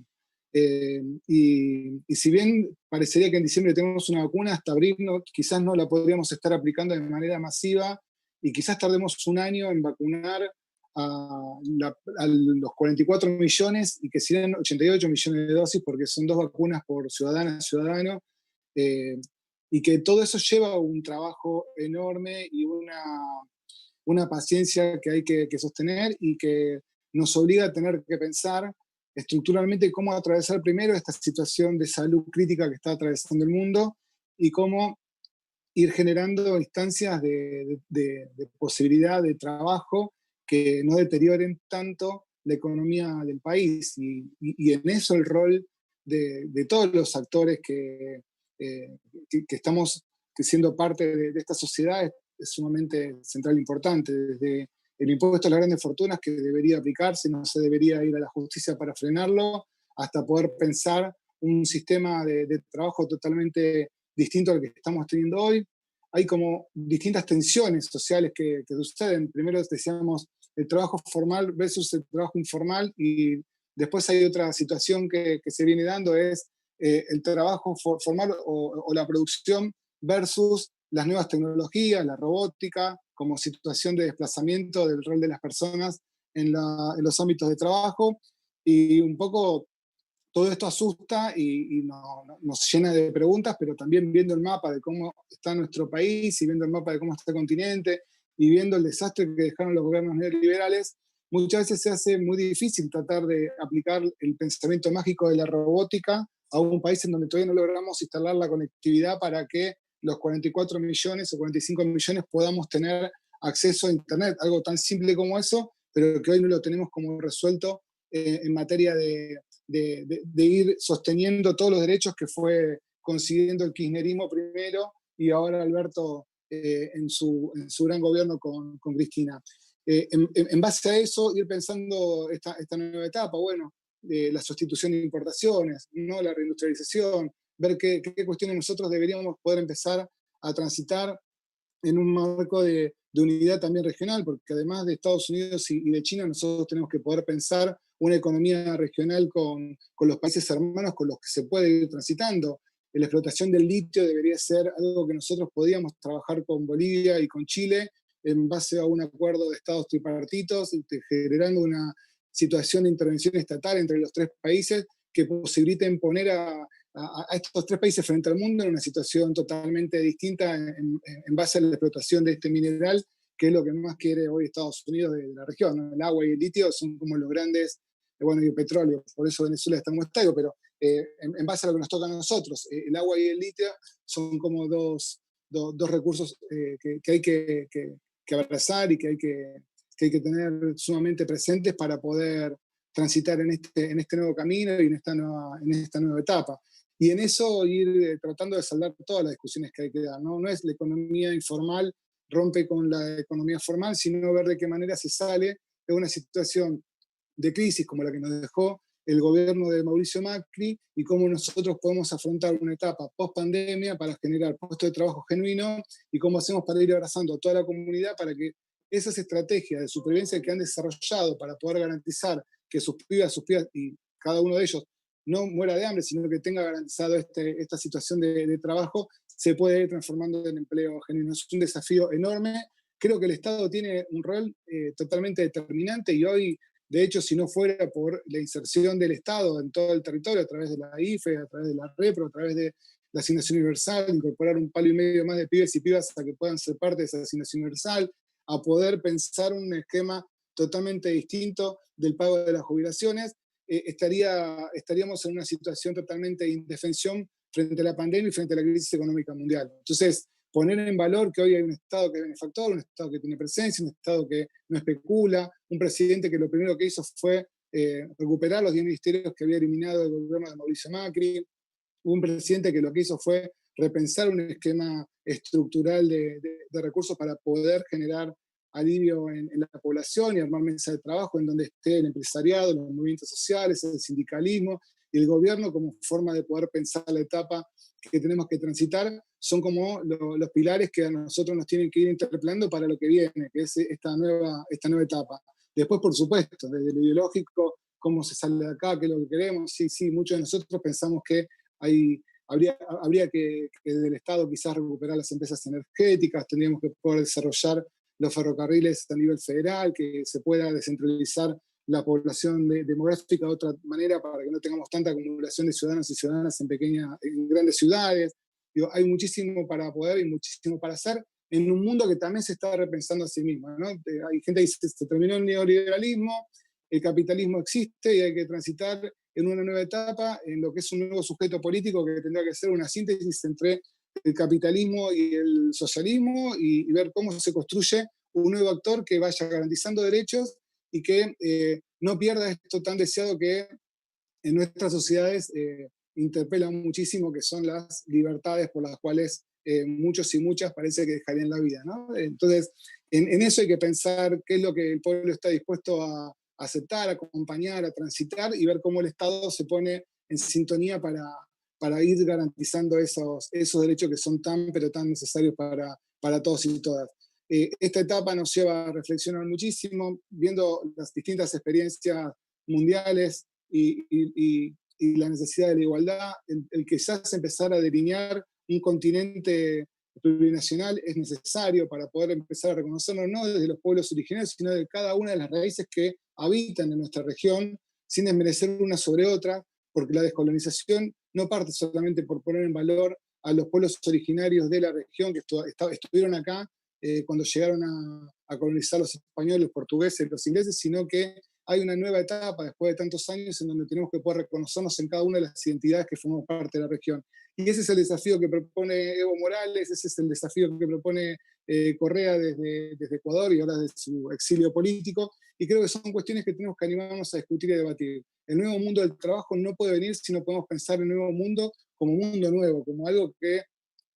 Y si bien parecería que en diciembre tenemos una vacuna, hasta abril quizás no la podríamos estar aplicando de manera masiva, y quizás tardemos un año en vacunar a los 44 millones, y que serían 88 millones de dosis, porque son 2 vacunas por ciudadano, y que todo eso lleva un trabajo enorme y una paciencia que hay que sostener, y que nos obliga a tener que pensar estructuralmente cómo atravesar primero esta situación de salud crítica que está atravesando el mundo, y cómo ir generando instancias de posibilidad de trabajo que no deterioren tanto la economía del país. Y en eso el rol de todos los actores que estamos siendo parte de esta sociedad es sumamente central e importante, desde el impuesto a las grandes fortunas, que debería aplicarse, no se debería ir a la justicia para frenarlo, hasta poder pensar un sistema de trabajo totalmente distinto al que estamos teniendo hoy. Hay como distintas tensiones sociales que suceden. Primero decíamos el trabajo formal versus el trabajo informal, y después hay otra situación que se viene dando, es el trabajo formal o la producción versus las nuevas tecnologías, la robótica, como situación de desplazamiento del rol de las personas en los ámbitos de trabajo. Y un poco todo esto asusta y nos llena de preguntas, pero también viendo el mapa de cómo está nuestro país, y viendo el mapa de cómo está el continente, y viendo el desastre que dejaron los gobiernos neoliberales, muchas veces se hace muy difícil tratar de aplicar el pensamiento mágico de la robótica a un país en donde todavía no logramos instalar la conectividad para que los 44 millones o 45 millones podamos tener acceso a Internet, algo tan simple como eso, pero que hoy no lo tenemos como resuelto en materia de ir sosteniendo todos los derechos que fue consiguiendo el kirchnerismo primero, y ahora Alberto en su gran gobierno con Cristina. En base a eso, ir pensando esta nueva etapa, bueno, la sustitución de importaciones, ¿no? La reindustrialización, ver qué cuestiones nosotros deberíamos poder empezar a transitar en un marco de unidad también regional, porque además de Estados Unidos y de China, nosotros tenemos que poder pensar una economía regional con los países hermanos con los que se puede ir transitando. La explotación del litio debería ser algo que nosotros podíamos trabajar con Bolivia y con Chile, en base a un acuerdo de estados tripartitos, generando una situación de intervención estatal entre los tres países que posibiliten poner a estos tres países frente al mundo en una situación totalmente distinta en base a la explotación de este mineral, que es lo que más quiere hoy Estados Unidos de la región, ¿no? El agua y el litio son como los grandes, bueno, y el petróleo, por eso Venezuela está como está, pero en base a lo que nos toca a nosotros, el agua y el litio son como dos recursos que hay que abrazar y que hay que tener sumamente presentes para poder transitar en este nuevo camino y en esta nueva etapa. Y en eso ir tratando de saldar todas las discusiones que hay que dar, ¿no? No es la economía informal rompe con la economía formal, sino ver de qué manera se sale de una situación de crisis como la que nos dejó el gobierno de Mauricio Macri y cómo nosotros podemos afrontar una etapa post-pandemia para generar puestos de trabajo genuinos y cómo hacemos para ir abrazando a toda la comunidad para que esas estrategias de supervivencia que han desarrollado para poder garantizar que sus pibas y cada uno de ellos no muera de hambre, sino que tenga garantizado esta situación de trabajo, se puede ir transformando en empleo genuino. Es un desafío enorme. Creo que el Estado tiene un rol totalmente determinante y hoy, de hecho, si no fuera por la inserción del Estado en todo el territorio, a través de la IFE, a través de la REPRO, a través de la asignación universal, incorporar 1,5 palo más de pibes y pibas a que puedan ser parte de esa asignación universal, a poder pensar un esquema totalmente distinto del pago de las jubilaciones, estaríamos en una situación totalmente de indefensión frente a la pandemia y frente a la crisis económica mundial. Entonces, poner en valor que hoy hay un Estado que es benefactor, un Estado que tiene presencia, un Estado que no especula, un presidente que lo primero que hizo fue recuperar los 10 ministerios que había eliminado el gobierno de Mauricio Macri, un presidente que lo que hizo fue repensar un esquema estructural de recursos para poder generar alivio en la población y armar mesas de trabajo en donde esté el empresariado, los movimientos sociales, el sindicalismo y el gobierno como forma de poder pensar la etapa que tenemos que transitar, son como los pilares que a nosotros nos tienen que ir interpelando para lo que viene, que es esta nueva etapa. Después, por supuesto, desde lo ideológico, cómo se sale de acá, qué es lo que queremos, sí, muchos de nosotros pensamos que habría que desde el Estado quizás recuperar las empresas energéticas, tendríamos que poder desarrollar los ferrocarriles a nivel federal, que se pueda descentralizar la población demográfica de otra manera para que no tengamos tanta acumulación de ciudadanos y ciudadanas en grandes ciudades. Digo, hay muchísimo para poder y muchísimo para hacer en un mundo que también se está repensando a sí mismo, ¿no? Hay gente que dice, se terminó el neoliberalismo, el capitalismo existe y hay que transitar en una nueva etapa, en lo que es un nuevo sujeto político que tendrá que ser una síntesis entre el capitalismo y el socialismo y ver cómo se construye un nuevo actor que vaya garantizando derechos y que no pierda esto tan deseado que en nuestras sociedades interpela muchísimo, que son las libertades por las cuales muchos y muchas parece que dejarían la vida, ¿no? Entonces, en eso hay que pensar qué es lo que el pueblo está dispuesto a aceptar, a acompañar, a transitar y ver cómo el Estado se pone en sintonía para ir garantizando esos derechos que son pero tan necesarios para todos y todas. Esta etapa nos lleva a reflexionar muchísimo, viendo las distintas experiencias mundiales y la necesidad de la igualdad, el que quizás empezar a delinear un continente plurinacional es necesario para poder empezar a reconocernos no desde los pueblos originarios, sino de cada una de las raíces que habitan en nuestra región, sin desmerecer una sobre otra, porque la descolonización no parte solamente por poner en valor a los pueblos originarios de la región que estuvieron acá cuando llegaron a colonizar los españoles, los portugueses, los ingleses, sino que hay una nueva etapa después de tantos años en donde tenemos que poder reconocernos en cada una de las identidades que formamos parte de la región. Y ese es el desafío que propone Evo Morales, ese es el desafío que propone Correa desde Ecuador y ahora desde su exilio político, y creo que son cuestiones que tenemos que animarnos a discutir y debatir. El nuevo mundo del trabajo no puede venir si no podemos pensar el nuevo mundo como mundo nuevo, como algo que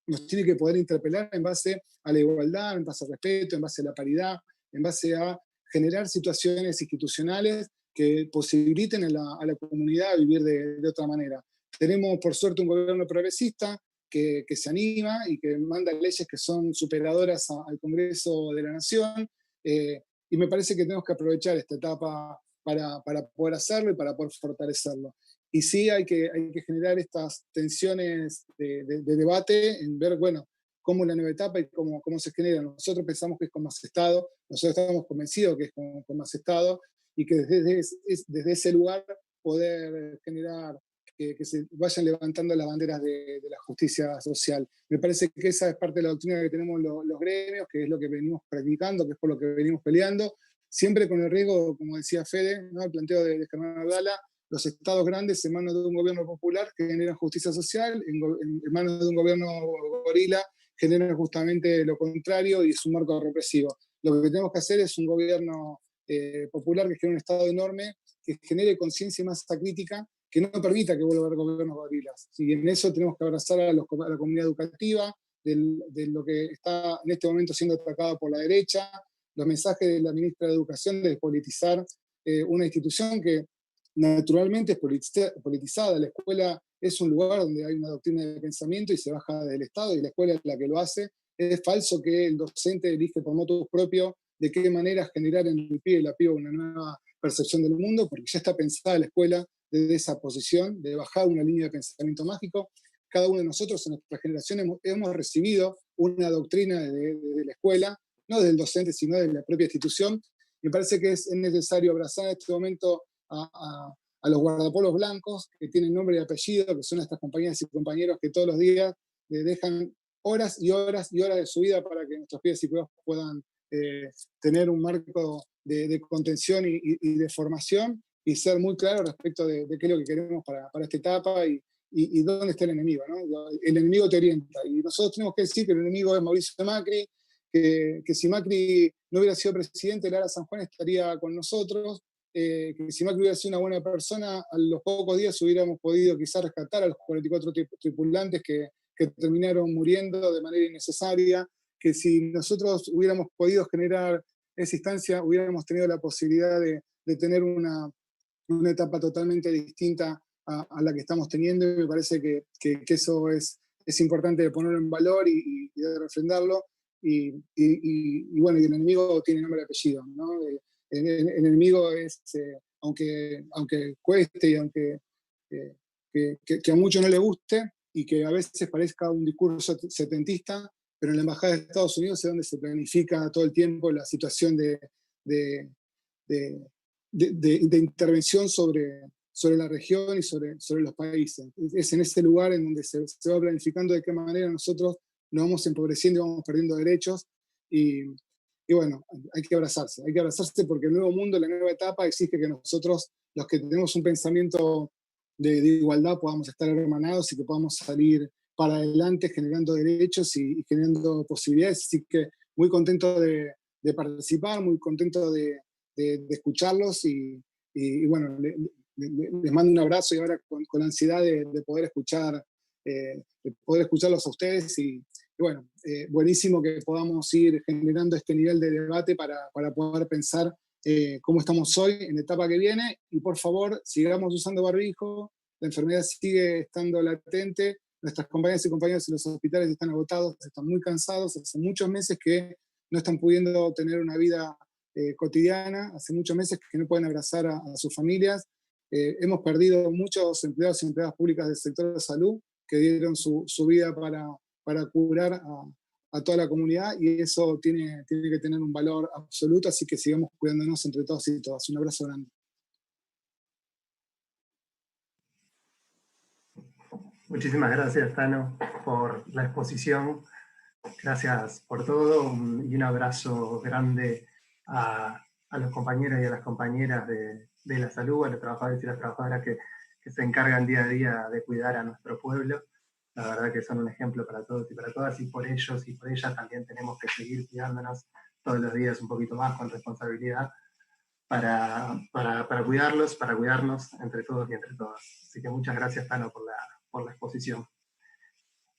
nos tiene que poder interpelar en base a la igualdad, en base al respeto, en base a la paridad, en base a generar situaciones institucionales que posibiliten a la comunidad vivir de otra manera. Tenemos, por suerte, un gobierno progresista que se anima y que manda leyes que son superadoras al Congreso de la Nación, y me parece que tenemos que aprovechar esta etapa para poder hacerlo y para poder fortalecerlo. Y sí hay que generar estas tensiones de debate, en ver, bueno, cómo es la nueva etapa y cómo se genera. Nosotros pensamos que es con más Estado, nosotros estamos convencidos que es con más Estado, y que desde ese lugar poder generar que se vayan levantando las banderas de la justicia social. Me parece que esa es parte de la doctrina que tenemos los gremios, que es lo que venimos practicando, que es por lo que venimos peleando, siempre con el riesgo, como decía Fede, ¿no? El planteo de Germán Abdala, los estados grandes en manos de un gobierno popular generan justicia social, en manos de un gobierno gorila generan justamente lo contrario y es un marco represivo. Lo que tenemos que hacer es un gobierno popular que genere un estado enorme, que genere conciencia y masa crítica, que no permita que vuelva a haber gobiernos gorilas. Y en eso tenemos que abrazar a la comunidad educativa, de lo que está en este momento siendo atacado por la derecha, los mensajes de la ministra de Educación de despolitizar una institución que naturalmente es politizada. La escuela es un lugar donde hay una doctrina de pensamiento y se baja del Estado, y la escuela es la que lo hace. Es falso que el docente elige por motus propio de qué manera generar en el pibe y la piba una nueva percepción del mundo, porque ya está pensada la escuela desde esa posición, de bajar una línea de pensamiento mágico. Cada uno de nosotros en nuestra generación hemos recibido una doctrina de la escuela, no del docente, sino de la propia institución. Me parece que es necesario abrazar en este momento a los guardapolos blancos, que tienen nombre y apellido, que son estas compañeras y compañeros que todos los días le dejan horas y horas y horas de su vida para que nuestros pibes y pibas puedan tener un marco de contención y de formación, y ser muy claro respecto de qué es lo que queremos para esta etapa y dónde está el enemigo, ¿no? El enemigo te orienta, y nosotros tenemos que decir que el enemigo es Mauricio Macri, que si Macri no hubiera sido presidente, Lara San Juan estaría con nosotros, que si Macri hubiera sido una buena persona, a los pocos días hubiéramos podido quizás rescatar a los 44 tripulantes que terminaron muriendo de manera innecesaria, que si nosotros hubiéramos podido generar esa instancia, hubiéramos tenido la posibilidad de tener una etapa totalmente distinta a la que estamos teniendo, y me parece que eso es importante de ponerlo en valor y de refrendarlo. Y bueno, y el enemigo tiene nombre y apellido, ¿no? El enemigo es, aunque cueste y aunque que a muchos no le guste, y que a veces parezca un discurso setentista, pero en la Embajada de Estados Unidos es donde se planifica todo el tiempo la situación de intervención sobre la región y sobre los países. Es en ese lugar en donde se va planificando de qué manera nosotros nos vamos empobreciendo y vamos perdiendo derechos. Y bueno, hay que abrazarse porque el nuevo mundo, la nueva etapa exige que nosotros, los que tenemos un pensamiento de igualdad, podamos estar hermanados y que podamos salir para adelante generando derechos y generando posibilidades. Así que muy contento de participar, muy contento de escucharlos, y bueno, les mando un abrazo, y ahora con ansiedad de poder escucharlos a ustedes, y bueno, buenísimo que podamos ir generando este nivel de debate para poder pensar cómo estamos hoy en la etapa que viene. Y por favor, sigamos usando barbijo, la enfermedad sigue estando latente, nuestras compañeras y compañeros en los hospitales están agotados, están muy cansados, hace muchos meses que no están pudiendo tener una vida cotidiana, hace muchos meses que no pueden abrazar a sus familias. Hemos perdido muchos empleados y empleadas públicas del sector de salud que dieron su vida para curar a toda la comunidad, y eso tiene que tener un valor absoluto, así que sigamos cuidándonos entre todos y todas. Un abrazo grande. Muchísimas gracias, Tano, por la exposición. Gracias por todo, y un abrazo grande a los compañeros y a las compañeras de la salud, a los trabajadores y las trabajadoras que se encargan día a día de cuidar a nuestro pueblo. La verdad que son un ejemplo para todos y para todas, y por ellos y por ellas también tenemos que seguir cuidándonos todos los días un poquito más con responsabilidad para cuidarlos, para cuidarnos entre todos y entre todas. Así que muchas gracias, Tano, por la exposición.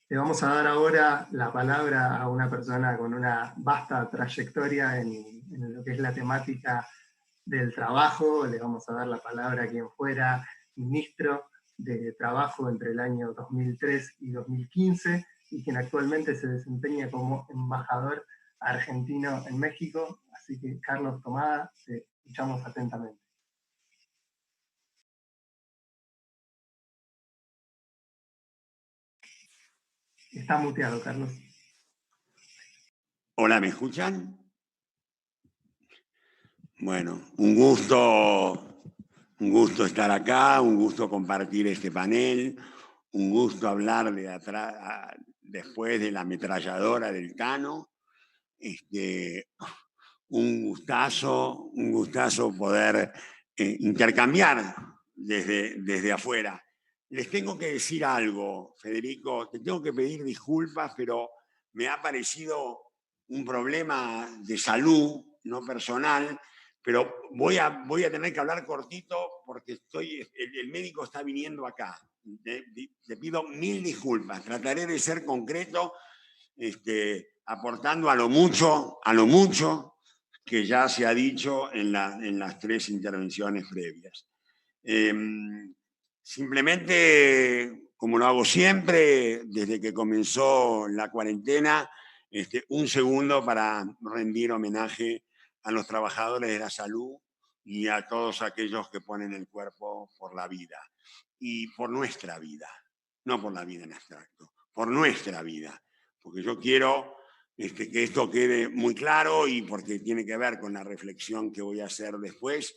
Le vamos a dar ahora la palabra a una persona con una vasta trayectoria en lo que es la temática del trabajo. Le vamos a dar la palabra a quien fuera ministro de Trabajo entre el año 2003 y 2015, y quien actualmente se desempeña como embajador argentino en México. Así que, Carlos Tomada, te escuchamos atentamente. Está muteado, Carlos. Hola, ¿me escuchan? Bueno, un gusto estar acá, un gusto compartir este panel, un gusto hablar de atrás, después de la ametralladora del Tano. Un gustazo poder intercambiar desde afuera. Les tengo que decir algo, Federico, te tengo que pedir disculpas, pero me ha parecido un problema de salud, no personal, pero voy a tener que hablar cortito porque el médico está viniendo acá. Te pido 1000 disculpas, trataré de ser concreto, aportando a lo mucho que ya se ha dicho en las 3 intervenciones previas. Simplemente, como lo hago siempre, desde que comenzó la cuarentena, un segundo para rendir homenaje a los trabajadores de la salud y a todos aquellos que ponen el cuerpo por la vida. Y por nuestra vida, no por la vida en abstracto, por nuestra vida. Porque yo quiero que esto quede muy claro y porque tiene que ver con la reflexión que voy a hacer después.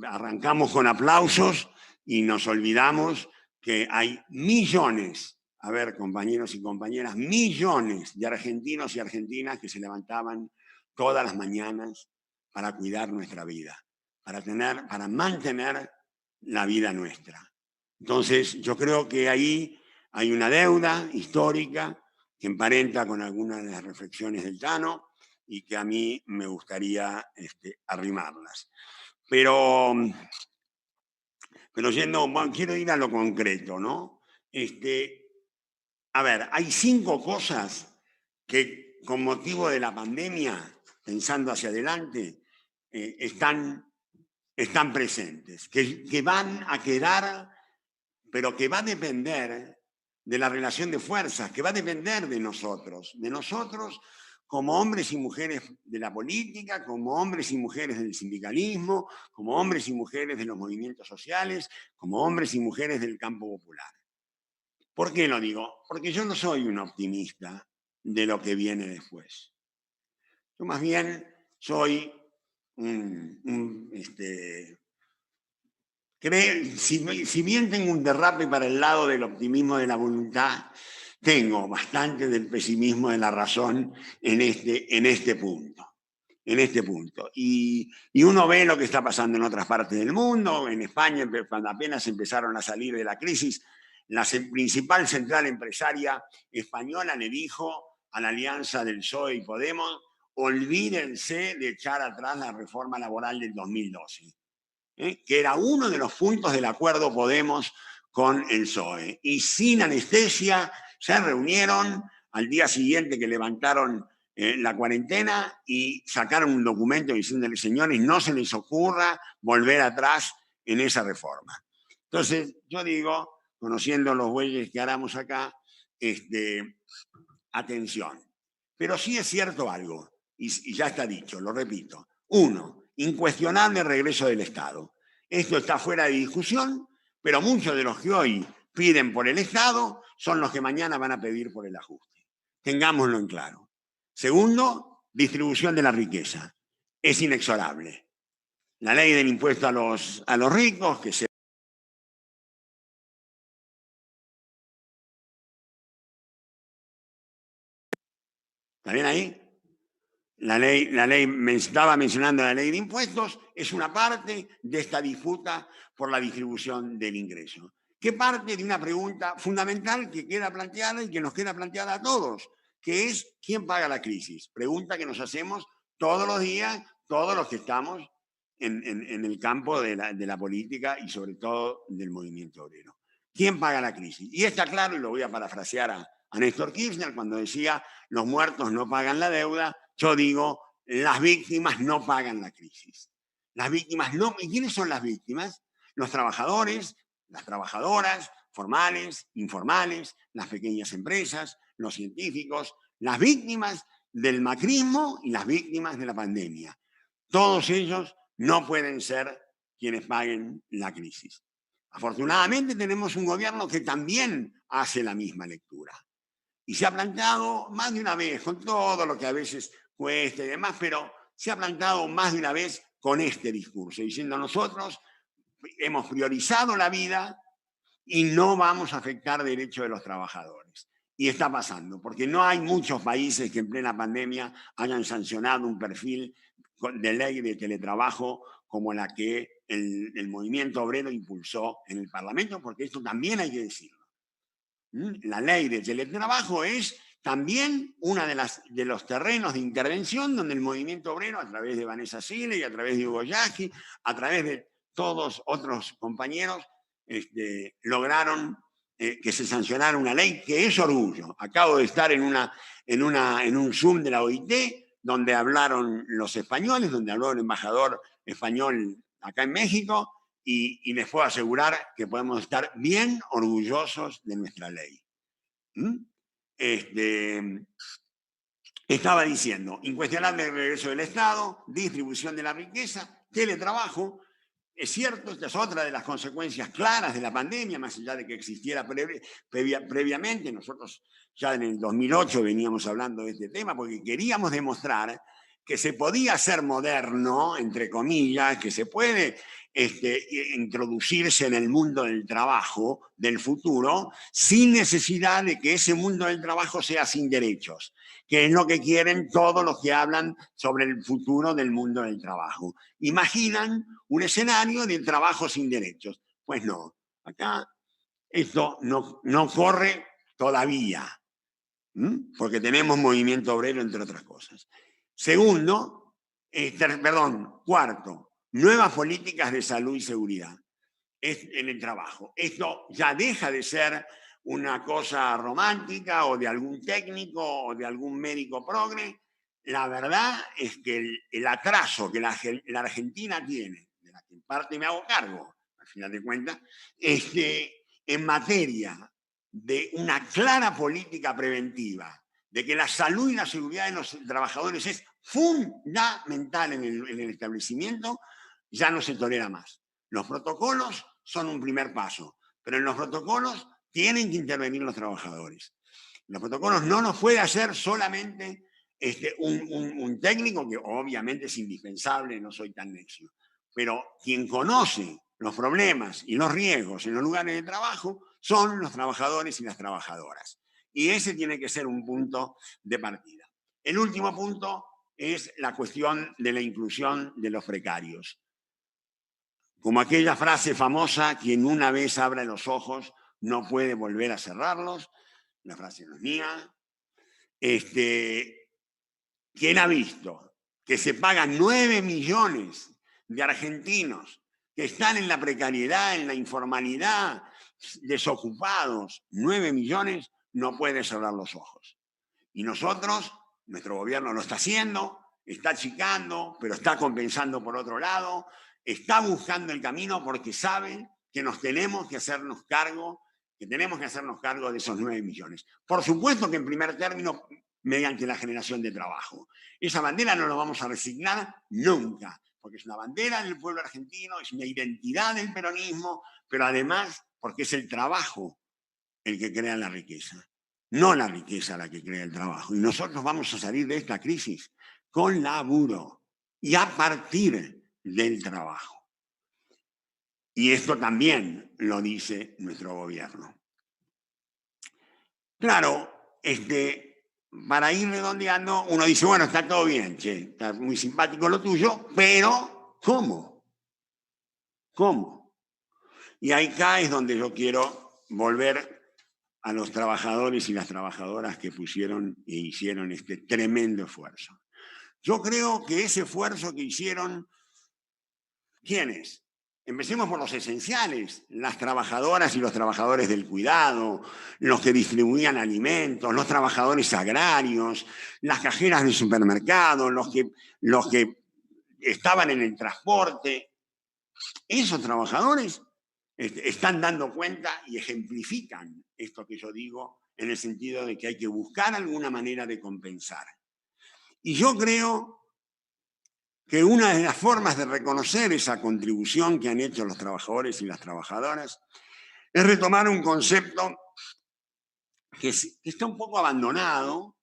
Arrancamos con aplausos y nos olvidamos que hay millones, a ver, compañeros y compañeras, millones de argentinos y argentinas que se levantaban todas las mañanas para cuidar nuestra vida, para mantener la vida nuestra. Entonces, yo creo que ahí hay una deuda histórica que emparenta con algunas de las reflexiones del Tano y que a mí me gustaría arrimarlas. Pero quiero ir a lo concreto, ¿no? A ver, hay 5 cosas que con motivo de la pandemia, pensando hacia adelante, están presentes, que van a quedar, pero que va a depender de la relación de fuerzas, que va a depender de nosotros como hombres y mujeres de la política, como hombres y mujeres del sindicalismo, como hombres y mujeres de los movimientos sociales, como hombres y mujeres del campo popular. ¿Por qué lo digo? Porque yo no soy un optimista de lo que viene después. Yo más bien soy si bien tengo un derrape para el lado del optimismo de la voluntad, tengo bastante del pesimismo de la razón en este punto. Y uno ve lo que está pasando en otras partes del mundo. En España, cuando apenas empezaron a salir de la crisis, la principal central empresaria española le dijo a la alianza del PSOE y Podemos: olvídense de echar atrás la reforma laboral del 2012. Que era uno de los puntos del acuerdo Podemos con el PSOE. Y sin anestesia se reunieron al día siguiente que levantaron la cuarentena y sacaron un documento diciéndole: señores, no se les ocurra volver atrás en esa reforma. Entonces, yo digo, conociendo los bueyes que haramos acá, atención. Pero sí es cierto algo, y ya está dicho, lo repito. 1, incuestionable regreso del Estado. Esto está fuera de discusión, pero muchos de los que hoy piden por el Estado son los que mañana van a pedir por el ajuste. Tengámoslo en claro. 2, distribución de la riqueza. Es inexorable. La ley del impuesto a los ricos, que se... ¿Está bien ahí? Estaba mencionando la ley de impuestos, es una parte de esta disputa por la distribución del ingreso, que parte de una pregunta fundamental que queda planteada y que nos queda planteada a todos, que es: ¿quién paga la crisis? Pregunta que nos hacemos todos los días, todos los que estamos en el campo de la política y sobre todo del movimiento obrero. ¿Quién paga la crisis? Y está claro, y lo voy a parafrasear a Néstor Kirchner cuando decía: los muertos no pagan la deuda. Yo digo, las víctimas no pagan la crisis. Las víctimas no. ¿Y quiénes son las víctimas? Los trabajadores, las trabajadoras, formales, informales, las pequeñas empresas, los científicos, las víctimas del macrismo y las víctimas de la pandemia. Todos ellos no pueden ser quienes paguen la crisis. Afortunadamente tenemos un gobierno que también hace la misma lectura. Y se ha planteado más de una vez, con todo lo que a veces cuesta y demás, pero se ha planteado más de una vez con este discurso, diciendo nosotros hemos priorizado la vida y no vamos a afectar derechos de los trabajadores. Y está pasando, porque no hay muchos países que en plena pandemia hayan sancionado un perfil de ley de teletrabajo como la que el movimiento obrero impulsó en el Parlamento, porque esto también hay que decirlo. La ley de teletrabajo es también uno de los terrenos de intervención donde el movimiento obrero, a través de Vanessa Sile y a través de Hugo Yagi, a través de todos otros compañeros, lograron que se sancionara una ley que es orgullo. Acabo de estar en un Zoom de la OIT, donde hablaron los españoles, donde habló el embajador español acá en México, y les puedo asegurar que podemos estar bien orgullosos de nuestra ley. Estaba diciendo, incuestionable regreso del Estado, distribución de la riqueza, teletrabajo. Es cierto, esta es otra de las consecuencias claras de la pandemia, más allá de que existiera previamente. Nosotros ya en el 2008 veníamos hablando de este tema porque queríamos demostrar que se podía ser moderno, entre comillas, que se puede introducirse en el mundo del trabajo del futuro sin necesidad de que ese mundo del trabajo sea sin derechos, que es lo que quieren todos los que hablan sobre el futuro del mundo del trabajo. Imaginan un escenario de trabajo sin derechos. Pues no, acá esto no corre todavía, porque tenemos movimiento obrero, entre otras cosas. Segundo, cuarto, nuevas políticas de salud y seguridad en el trabajo. Esto ya deja de ser una cosa romántica o de algún técnico o de algún médico progre. La verdad es que el atraso que la Argentina tiene, de la que en parte me hago cargo, al final de cuentas, en materia de una clara política preventiva, de que la salud y la seguridad de los trabajadores es fundamental en el establecimiento, ya no se tolera más. Los protocolos son un primer paso, pero en los protocolos tienen que intervenir los trabajadores. Los protocolos no los puede hacer solamente un técnico, que obviamente es indispensable, no soy tan necio, pero quien conoce los problemas y los riesgos en los lugares de trabajo son los trabajadores y las trabajadoras. Y ese tiene que ser un punto de partida. El último punto es la cuestión de la inclusión de los precarios. Como aquella frase famosa, quien una vez abre los ojos no puede volver a cerrarlos. La frase no es mía. ¿Quién ha visto que se pagan 9 millones de argentinos que están en la precariedad, en la informalidad, desocupados? 9 millones, no puede cerrar los ojos. Y nosotros, nuestro gobierno lo está haciendo, está achicando, pero está compensando por otro lado, está buscando el camino porque sabe que tenemos que hacernos cargo de esos 9 millones. Por supuesto que en primer término, mediante la generación de trabajo. Esa bandera no la vamos a resignar nunca, porque es una bandera del pueblo argentino, es una identidad del peronismo, pero además porque es el trabajo el que crea la riqueza, no la riqueza la que crea el trabajo. Y nosotros vamos a salir de esta crisis con laburo y a partir del trabajo. Y esto también lo dice nuestro gobierno. Claro, para ir redondeando, uno dice, bueno, está todo bien, che, está muy simpático lo tuyo, pero ¿cómo? ¿Cómo? Y acá es donde yo quiero volver a los trabajadores y las trabajadoras que pusieron e hicieron este tremendo esfuerzo. Yo creo que ese esfuerzo que hicieron, ¿quiénes? Empecemos por los esenciales, las trabajadoras y los trabajadores del cuidado, los que distribuían alimentos, los trabajadores agrarios, las cajeras de supermercados, los que estaban en el transporte. Esos trabajadores están dando cuenta y ejemplifican esto que yo digo en el sentido de que hay que buscar alguna manera de compensar. Y yo creo que una de las formas de reconocer esa contribución que han hecho los trabajadores y las trabajadoras es retomar un concepto que está un poco abandonado,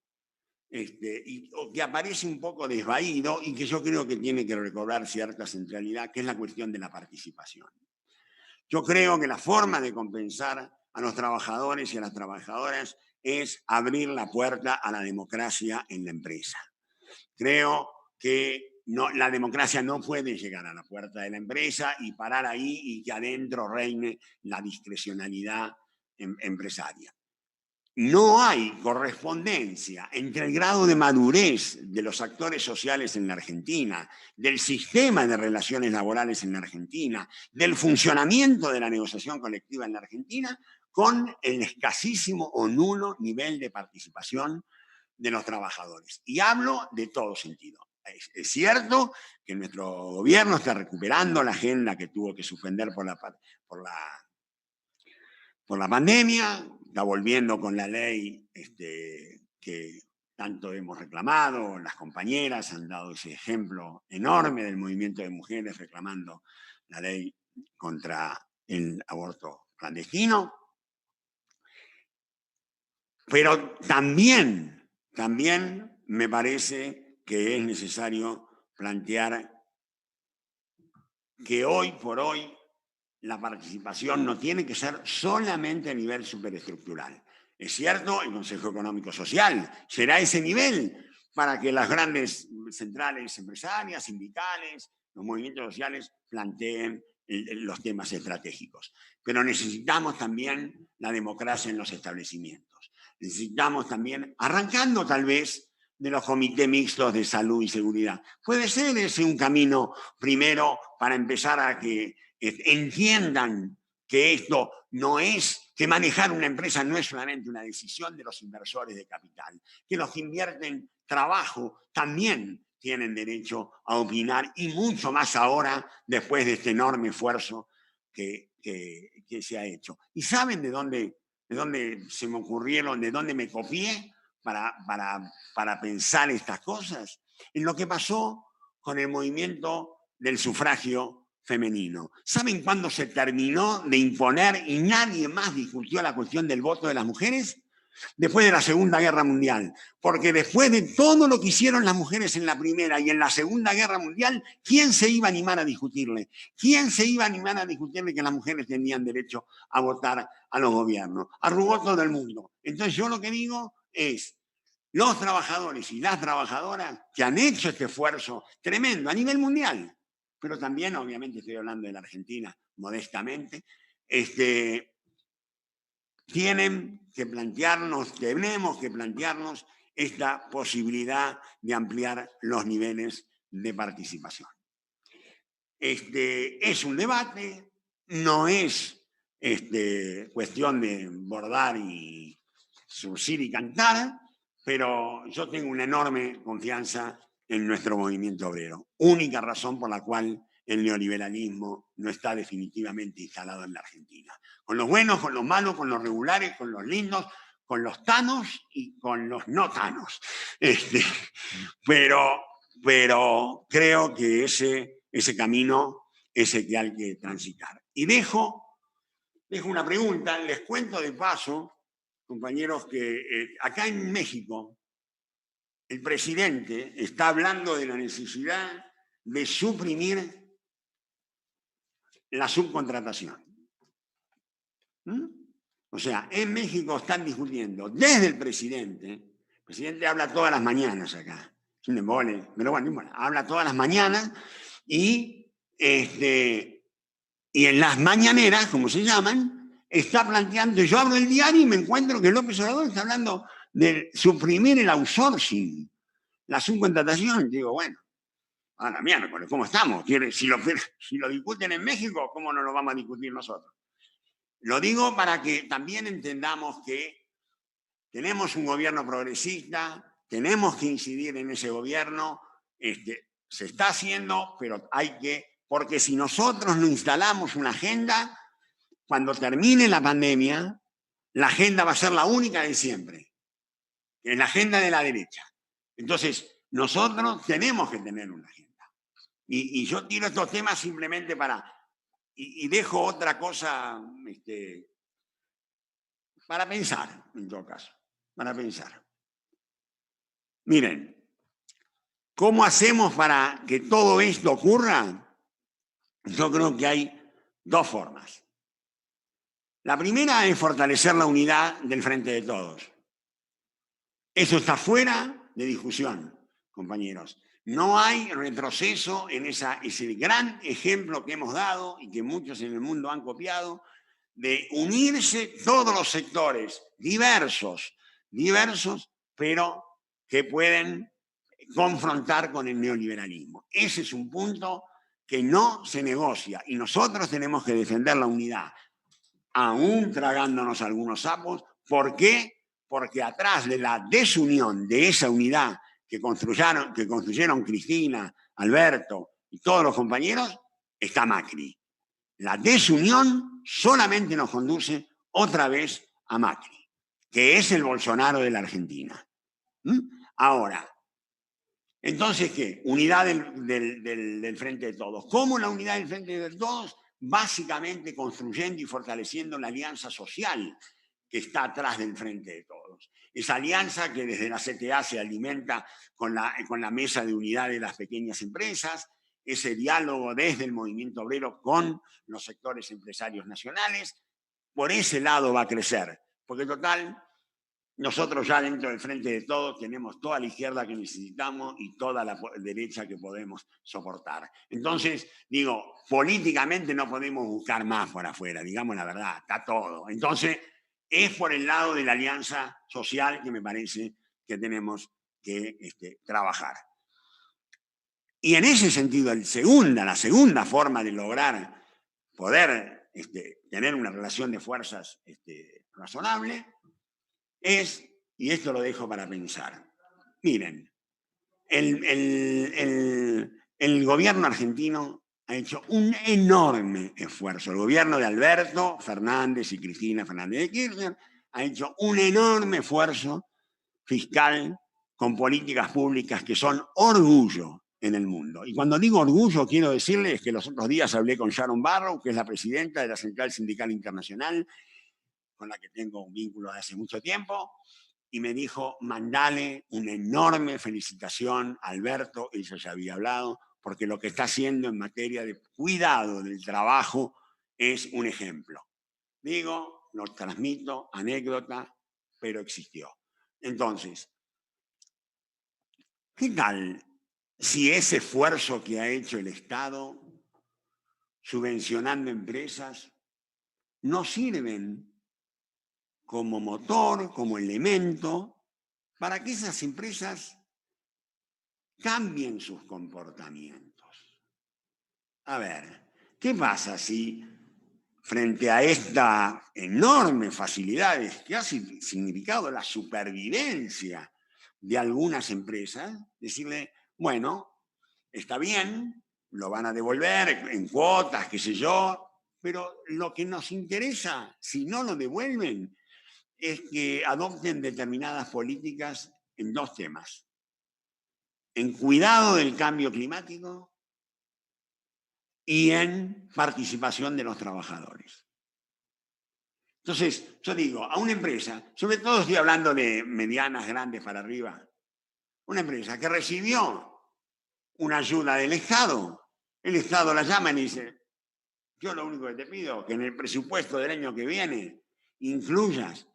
o que aparece un poco desvaído y que yo creo que tiene que recobrar cierta centralidad, que es la cuestión de la participación. Yo creo que la forma de compensar a los trabajadores y a las trabajadoras es abrir la puerta a la democracia en la empresa. Creo que la democracia no puede llegar a la puerta de la empresa y parar ahí y que adentro reine la discrecionalidad empresaria. No hay correspondencia entre el grado de madurez de los actores sociales en la Argentina, del sistema de relaciones laborales en la Argentina, del funcionamiento de la negociación colectiva en la Argentina, con el escasísimo o nulo nivel de participación de los trabajadores. Y hablo de todo sentido. Es cierto que nuestro gobierno está recuperando la agenda que tuvo que suspender por la pandemia, está volviendo con la ley que tanto hemos reclamado, las compañeras han dado ese ejemplo enorme del movimiento de mujeres reclamando la ley contra el aborto clandestino. Pero también me parece que es necesario plantear que hoy por hoy la participación no tiene que ser solamente a nivel superestructural. Es cierto, el Consejo Económico Social será ese nivel para que las grandes centrales empresarias, sindicales, los movimientos sociales planteen los temas estratégicos. Pero necesitamos también la democracia en los establecimientos. Necesitamos también, arrancando tal vez de los comités mixtos de salud y seguridad. Puede ser ese un camino primero para empezar a que entiendan que esto no es, que manejar una empresa no es solamente una decisión de los inversores de capital, que los que invierten trabajo también tienen derecho a opinar y mucho más ahora después de este enorme esfuerzo que se ha hecho. ¿Y saben de dónde se me ocurrieron, de dónde me copié para pensar estas cosas? En lo que pasó con el movimiento del sufragio femenino. ¿Saben cuándo se terminó de imponer y nadie más discutió la cuestión del voto de las mujeres? Después de la Segunda Guerra Mundial. Porque después de todo lo que hicieron las mujeres en la Primera y en la Segunda Guerra Mundial, ¿quién se iba a animar a discutirle? ¿Quién se iba a animar a discutirle que las mujeres tenían derecho a votar a los gobiernos? Arrugó todo el mundo. Entonces yo lo que digo es, los trabajadores y las trabajadoras que han hecho este esfuerzo tremendo a nivel mundial, pero también, obviamente, estoy hablando de la Argentina, modestamente, tenemos que plantearnos esta posibilidad de ampliar los niveles de participación. Es un debate, no es cuestión de bordar y surcir y cantar, pero yo tengo una enorme confianza en nuestro movimiento obrero. Única razón por la cual el neoliberalismo no está definitivamente instalado en la Argentina. Con los buenos, con los malos, con los regulares, con los lindos, con los tanos y con los no tanos. Pero creo que ese camino es el que hay que transitar. Y dejo una pregunta, les cuento de paso, compañeros, que acá en México el presidente está hablando de la necesidad de suprimir la subcontratación. O sea, en México están discutiendo desde el presidente habla todas las mañanas acá, es un embole, pero bueno, habla todas las mañanas y en las mañaneras, como se llaman, está planteando, yo abro el diario y me encuentro que López Obrador está hablando de suprimir el outsourcing, la subcontratación. Digo, bueno, a la miércoles, ¿cómo estamos? Si lo discuten en México, ¿cómo no lo vamos a discutir nosotros? Lo digo para que también entendamos que tenemos un gobierno progresista, tenemos que incidir en ese gobierno, se está haciendo, pero porque si nosotros no instalamos una agenda, cuando termine la pandemia, la agenda va a ser la única de siempre, que es la agenda de la derecha. Entonces, nosotros tenemos que tener una agenda. Y yo tiro estos temas simplemente y dejo otra cosa para pensar, en todo caso, para pensar. Miren, ¿cómo hacemos para que todo esto ocurra? Yo creo que hay dos formas. La primera es fortalecer la unidad del Frente de Todos. Eso está fuera de discusión, compañeros. No hay retroceso en ese gran ejemplo que hemos dado y que muchos en el mundo han copiado, de unirse todos los sectores diversos, pero que pueden confrontar con el neoliberalismo. Ese es un punto que no se negocia y nosotros tenemos que defender la unidad, aún tragándonos algunos sapos. ¿Por qué? Porque atrás de la desunión de esa unidad que construyeron Cristina, Alberto y todos los compañeros, está Macri. La desunión solamente nos conduce otra vez a Macri, que es el Bolsonaro de la Argentina. Ahora, entonces, ¿qué? Unidad del Frente de Todos. ¿Cómo la unidad del Frente de Todos? Básicamente construyendo y fortaleciendo la alianza social que está atrás del Frente de Todos. Esa alianza que desde la CTA se alimenta con la mesa de unidad de las pequeñas empresas, ese diálogo desde el movimiento obrero con los sectores empresarios nacionales, por ese lado va a crecer, porque total, nosotros ya dentro del Frente de Todos tenemos toda la izquierda que necesitamos y toda la derecha que podemos soportar. Entonces, digo, políticamente no podemos buscar más por afuera, digamos la verdad, está todo. Entonces, es por el lado de la alianza social que me parece que tenemos que trabajar. Y en ese sentido, la segunda forma de lograr poder tener una relación de fuerzas razonable es, y esto lo dejo para pensar, miren, el gobierno argentino ha hecho un enorme esfuerzo. El gobierno de Alberto Fernández y Cristina Fernández de Kirchner ha hecho un enorme esfuerzo fiscal con políticas públicas que son orgullo en el mundo. Y cuando digo orgullo, quiero decirles que los otros días hablé con Sharon Barrow, que es la presidenta de la Central Sindical Internacional, con la que tengo un vínculo de hace mucho tiempo, y me dijo, mandale una enorme felicitación a Alberto, ella ya había hablado, porque lo que está haciendo en materia de cuidado del trabajo es un ejemplo. Digo, lo transmito, anécdota, pero existió. Entonces, ¿qué tal si ese esfuerzo que ha hecho el Estado subvencionando empresas no sirven como motor, como elemento, para que esas empresas cambien sus comportamientos? A ver, ¿qué pasa si frente a esta enorme facilidad que ha significado la supervivencia de algunas empresas, decirle, bueno, está bien, lo van a devolver en cuotas, qué sé yo, pero lo que nos interesa, si no lo devuelven, es que adopten determinadas políticas en dos temas: en cuidado del cambio climático y en participación de los trabajadores. Entonces, yo digo, a una empresa, sobre todo estoy hablando de medianas, grandes para arriba, una empresa que recibió una ayuda del Estado, el Estado la llama y dice, yo lo único que te pido es que en el presupuesto del año que viene incluyas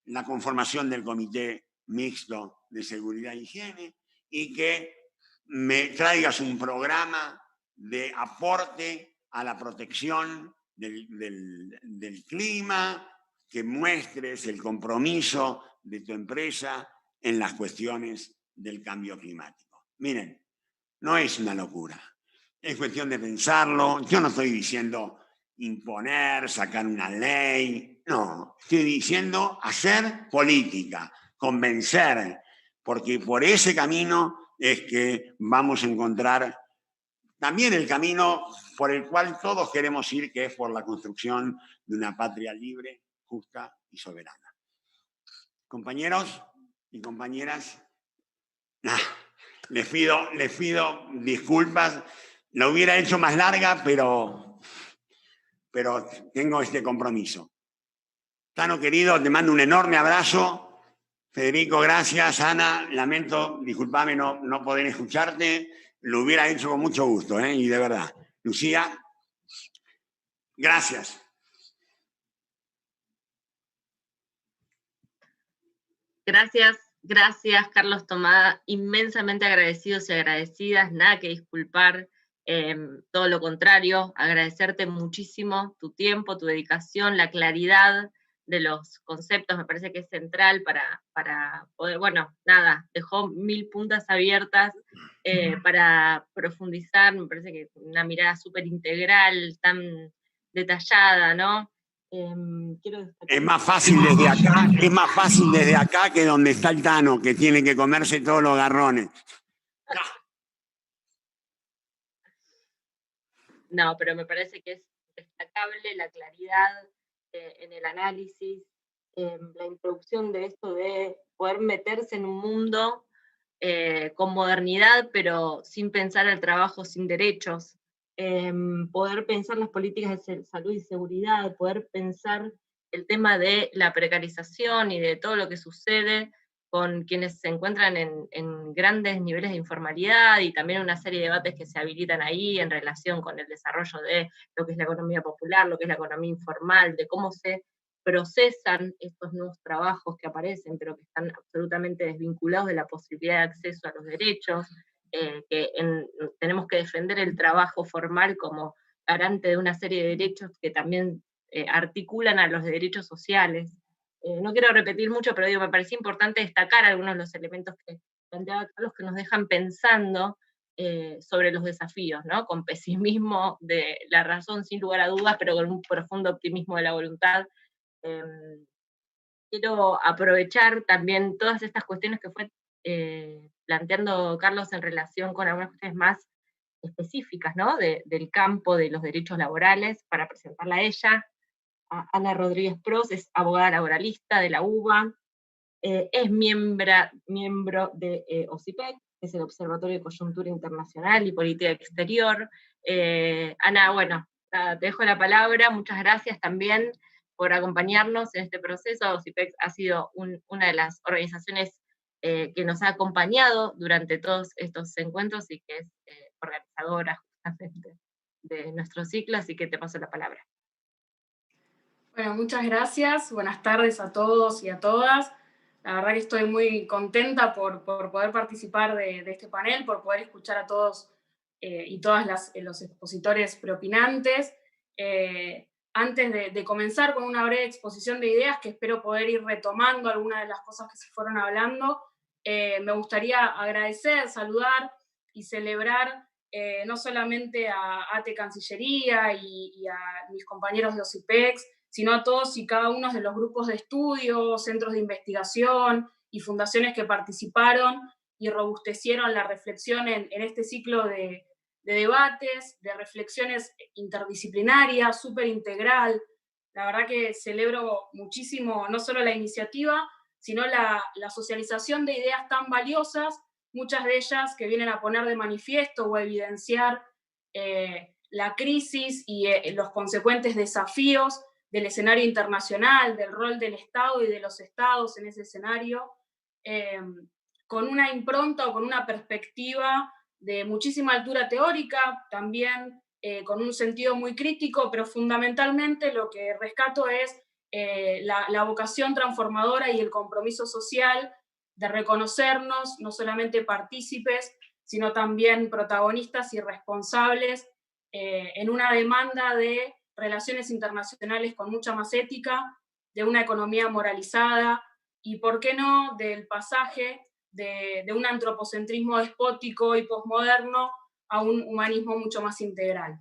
la conformación del Comité Mixto de Seguridad e Higiene y que me traigas un programa de aporte a la protección del clima, que muestres el compromiso de tu empresa en las cuestiones del cambio climático. Miren, no es una locura, es cuestión de pensarlo. Yo no estoy diciendo imponer, sacar una ley, no, estoy diciendo hacer política, convencer, porque por ese camino es que vamos a encontrar también el camino por el cual todos queremos ir, que es por la construcción de una patria libre, justa y soberana. Compañeros y compañeras, les pido disculpas, la hubiera hecho más larga, pero tengo este compromiso. Tano querido, te mando un enorme abrazo. Federico, gracias. Ana, lamento, discúlpame no poder escucharte. Lo hubiera hecho con mucho gusto, y de verdad. Lucía, gracias. Gracias, Carlos Tomada. Inmensamente agradecidos y agradecidas, nada que disculpar, todo lo contrario, agradecerte muchísimo tu tiempo, tu dedicación, la claridad de los conceptos, me parece que es central para poder, bueno, nada, dejó 1000 puntas abiertas para profundizar, me parece que una mirada súper integral, tan detallada, ¿no? Es más fácil desde acá que donde está el Tano, que tiene que comerse todos los garrones. No, pero me parece que es destacable la claridad en el análisis, la introducción de esto de poder meterse en un mundo con modernidad, pero sin pensar el trabajo sin derechos, poder pensar las políticas de salud y seguridad, poder pensar el tema de la precarización y de todo lo que sucede con quienes se encuentran en grandes niveles de informalidad, y también una serie de debates que se habilitan ahí en relación con el desarrollo de lo que es la economía popular, lo que es la economía informal, de cómo se procesan estos nuevos trabajos que aparecen, pero que están absolutamente desvinculados de la posibilidad de acceso a los derechos, tenemos que defender el trabajo formal como garante de una serie de derechos que también articulan a los derechos sociales. No quiero repetir mucho, pero digo, me parecía importante destacar algunos de los elementos que planteaba Carlos que nos dejan pensando sobre los desafíos, ¿no? Con pesimismo de la razón, sin lugar a dudas, pero con un profundo optimismo de la voluntad. Quiero aprovechar también todas estas cuestiones que fue planteando Carlos en relación con algunas cuestiones más específicas, ¿no? Del campo de los derechos laborales, para presentarla a ella. Ana Rodríguez Pros es abogada laboralista de la UBA, es miembro de OSIPEC, que es el Observatorio de Coyuntura Internacional y Política Exterior. Ana, bueno, te dejo la palabra, muchas gracias también por acompañarnos en este proceso. OSIPEC ha sido una de las organizaciones que nos ha acompañado durante todos estos encuentros y que es organizadora justamente de nuestro ciclo, así que te paso la palabra. Bueno, muchas gracias. Buenas tardes a todos y a todas. La verdad que estoy muy contenta por poder participar de este panel, por poder escuchar a todos y todas los expositores preopinantes. Antes de comenzar con una breve exposición de ideas, que espero poder ir retomando algunas de las cosas que se fueron hablando, me gustaría agradecer, saludar y celebrar no solamente a ATE Cancillería y a mis compañeros de OSIPEX, sino a todos y cada uno de los grupos de estudio, centros de investigación y fundaciones que participaron y robustecieron la reflexión en este ciclo de debates, de reflexiones interdisciplinarias, súper integral. La verdad que celebro muchísimo no solo la iniciativa, sino la socialización de ideas tan valiosas, muchas de ellas que vienen a poner de manifiesto o a evidenciar la crisis y los consecuentes desafíos del escenario internacional, del rol del Estado y de los Estados en ese escenario, con una impronta o con una perspectiva de muchísima altura teórica, también con un sentido muy crítico, pero fundamentalmente lo que rescato es la vocación transformadora y el compromiso social de reconocernos no solamente partícipes, sino también protagonistas y responsables en una demanda de relaciones internacionales con mucha más ética, de una economía moralizada y, ¿por qué no?, del pasaje de un antropocentrismo despótico y posmoderno a un humanismo mucho más integral.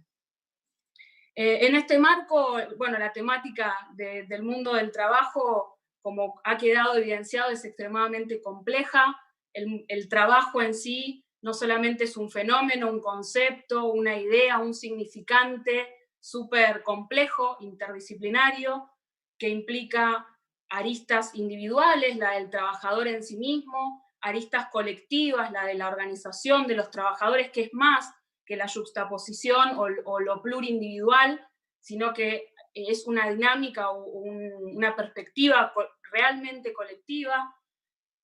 En este marco, bueno, la temática del mundo del trabajo, como ha quedado evidenciado, es extremadamente compleja. El trabajo en sí no solamente es un fenómeno, un concepto, una idea, un significante súper complejo, interdisciplinario, que implica aristas individuales, la del trabajador en sí mismo, aristas colectivas, la de la organización de los trabajadores, que es más que la yuxtaposición o lo plurindividual, sino que es una dinámica o una perspectiva realmente colectiva,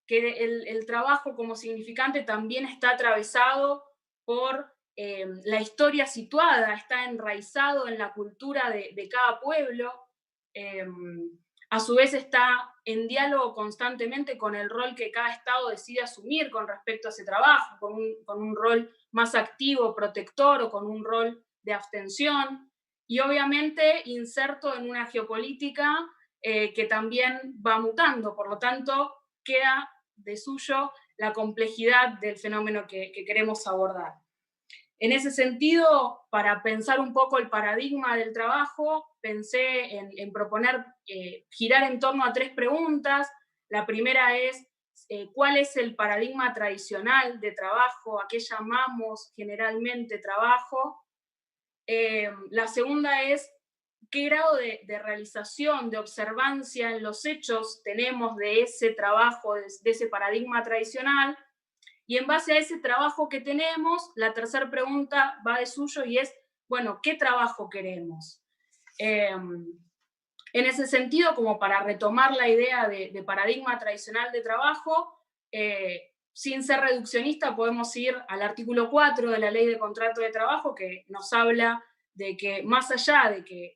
que el trabajo como significante también está atravesado por la historia situada, está enraizado en la cultura de cada pueblo, a su vez está en diálogo constantemente con el rol que cada Estado decide asumir con respecto a ese trabajo, con un rol más activo, protector, o con un rol de abstención, y obviamente inserto en una geopolítica que también va mutando, por lo tanto queda de suyo la complejidad del fenómeno que queremos abordar. En ese sentido, para pensar un poco el paradigma del trabajo, pensé en proponer girar en torno a 3 preguntas. La primera es, ¿cuál es el paradigma tradicional de trabajo? ¿A qué llamamos generalmente trabajo? La segunda es, ¿qué grado de realización, de observancia en los hechos tenemos de ese trabajo, de ese paradigma tradicional? Y en base a ese trabajo que tenemos, la tercera pregunta va de suyo y es, bueno, ¿qué trabajo queremos? En ese sentido, como para retomar la idea de paradigma tradicional de trabajo, sin ser reduccionista, podemos ir al artículo 4 de la Ley de Contrato de Trabajo, que nos habla de que más allá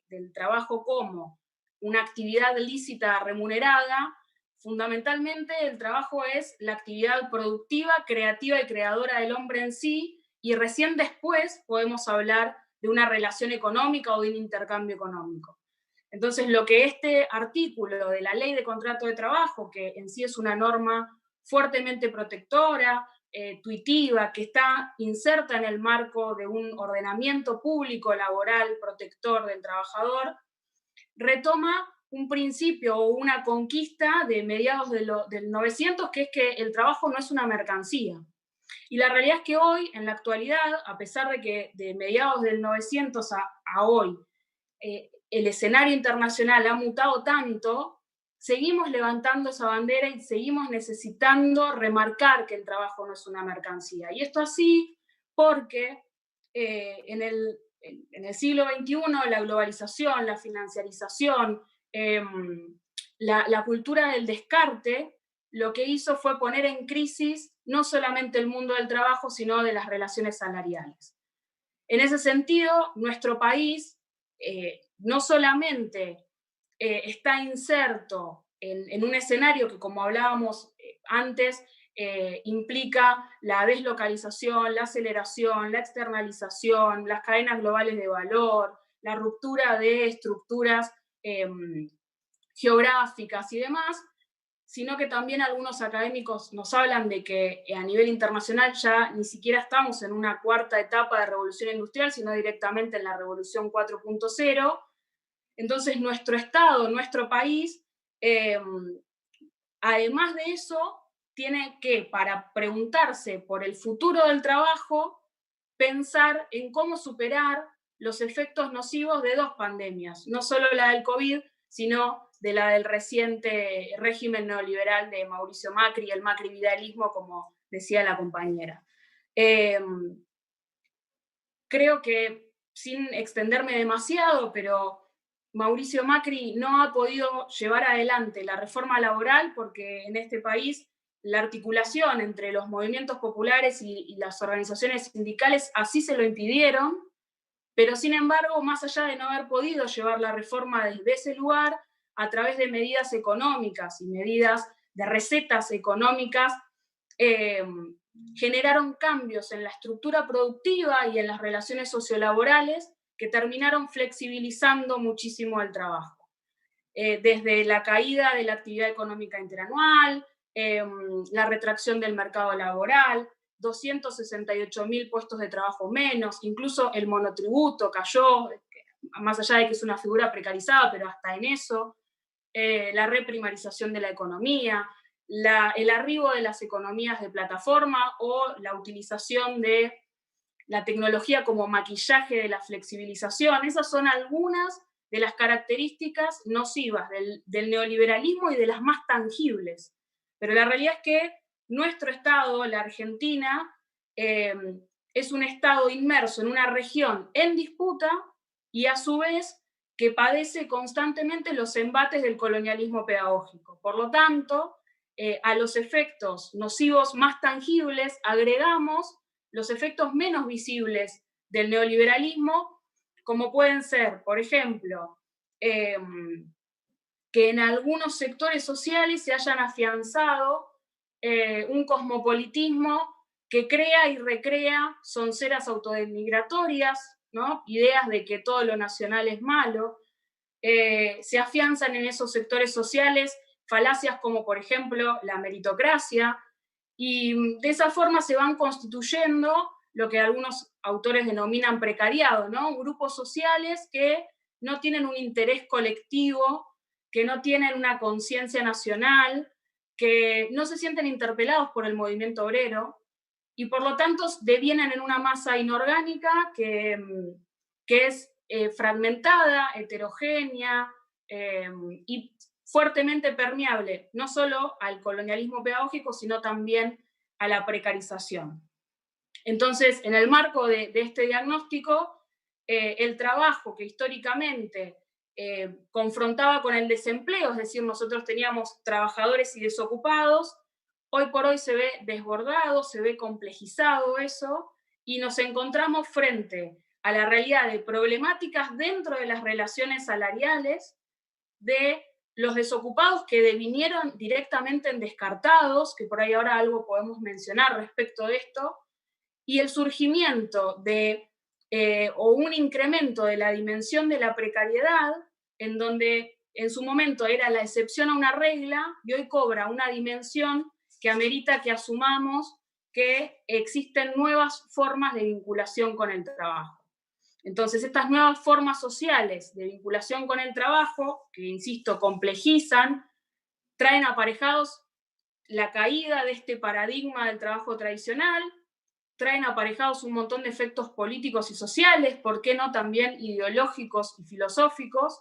del trabajo como una actividad lícita remunerada, fundamentalmente el trabajo es la actividad productiva, creativa y creadora del hombre en sí, y recién después podemos hablar de una relación económica o de un intercambio económico. Entonces, lo que este artículo de la Ley de Contrato de Trabajo, que en sí es una norma fuertemente protectora, tuitiva, que está inserta en el marco de un ordenamiento público laboral protector del trabajador, retoma un principio o una conquista de mediados del 900, que es que el trabajo no es una mercancía. Y la realidad es que hoy, en la actualidad, a pesar de que de mediados del 900 a hoy, el escenario internacional ha mutado tanto, seguimos levantando esa bandera y seguimos necesitando remarcar que el trabajo no es una mercancía. Y esto así porque en el siglo XXI la globalización, la financiarización, la cultura del descarte, lo que hizo fue poner en crisis no solamente el mundo del trabajo, sino de las relaciones salariales. En ese sentido, nuestro país no solamente está inserto en un escenario que, como hablábamos antes, implica la deslocalización, la aceleración, la externalización, las cadenas globales de valor, la ruptura de estructuras geográficas y demás, sino que también algunos académicos nos hablan de que a nivel internacional ya ni siquiera estamos en una cuarta etapa de revolución industrial, sino directamente en la revolución 4.0. Entonces nuestro Estado, nuestro país, además de eso, tiene que, para preguntarse por el futuro del trabajo, pensar en cómo superar los efectos nocivos de 2 pandemias, no solo la del COVID, sino de la del reciente régimen neoliberal de Mauricio Macri, el macrividalismo, como decía la compañera. Creo que, sin extenderme demasiado, pero Mauricio Macri no ha podido llevar adelante la reforma laboral porque en este país la articulación entre los movimientos populares y las organizaciones sindicales así se lo impidieron, pero sin embargo, más allá de no haber podido llevar la reforma desde ese lugar, a través de medidas económicas y medidas de recetas económicas, generaron cambios en la estructura productiva y en las relaciones sociolaborales que terminaron flexibilizando muchísimo el trabajo. Desde la caída de la actividad económica interanual, la retracción del mercado laboral, 268.000 puestos de trabajo menos, incluso el monotributo cayó, más allá de que es una figura precarizada, pero hasta en eso, la reprimarización de la economía, el arribo de las economías de plataforma o la utilización de la tecnología como maquillaje de la flexibilización. Esas son algunas de las características nocivas del neoliberalismo y de las más tangibles. Pero la realidad es que nuestro Estado, la Argentina, es un Estado inmerso en una región en disputa y a su vez que padece constantemente los embates del colonialismo pedagógico. Por lo tanto, a los efectos nocivos más tangibles agregamos los efectos menos visibles del neoliberalismo, como pueden ser, por ejemplo, que en algunos sectores sociales se hayan afianzado un cosmopolitismo que crea y recrea sonceras autodenigratorias, ¿no? Ideas de que todo lo nacional es malo. Se afianzan en esos sectores sociales falacias como, por ejemplo, la meritocracia, y de esa forma se van constituyendo lo que algunos autores denominan precariado, ¿no? Grupos sociales que no tienen un interés colectivo, que no tienen una conciencia nacional, que no se sienten interpelados por el movimiento obrero, y por lo tanto devienen en una masa inorgánica que es fragmentada, heterogénea y fuertemente permeable, no solo al colonialismo pedagógico, sino también a la precarización. Entonces, en el marco de este diagnóstico, el trabajo que históricamente confrontaba con el desempleo, es decir, nosotros teníamos trabajadores y desocupados, hoy por hoy se ve desbordado, se ve complejizado eso, y nos encontramos frente a la realidad de problemáticas dentro de las relaciones salariales, de los desocupados que devinieron directamente en descartados, que por ahí ahora algo podemos mencionar respecto de esto, y el surgimiento de, o un incremento de la dimensión de la precariedad, en donde en su momento era la excepción a una regla, y hoy cobra una dimensión que amerita que asumamos que existen nuevas formas de vinculación con el trabajo. Entonces, estas nuevas formas sociales de vinculación con el trabajo, que, insisto, complejizan, traen aparejados la caída de este paradigma del trabajo tradicional, traen aparejados un montón de efectos políticos y sociales, ¿por qué no también ideológicos y filosóficos?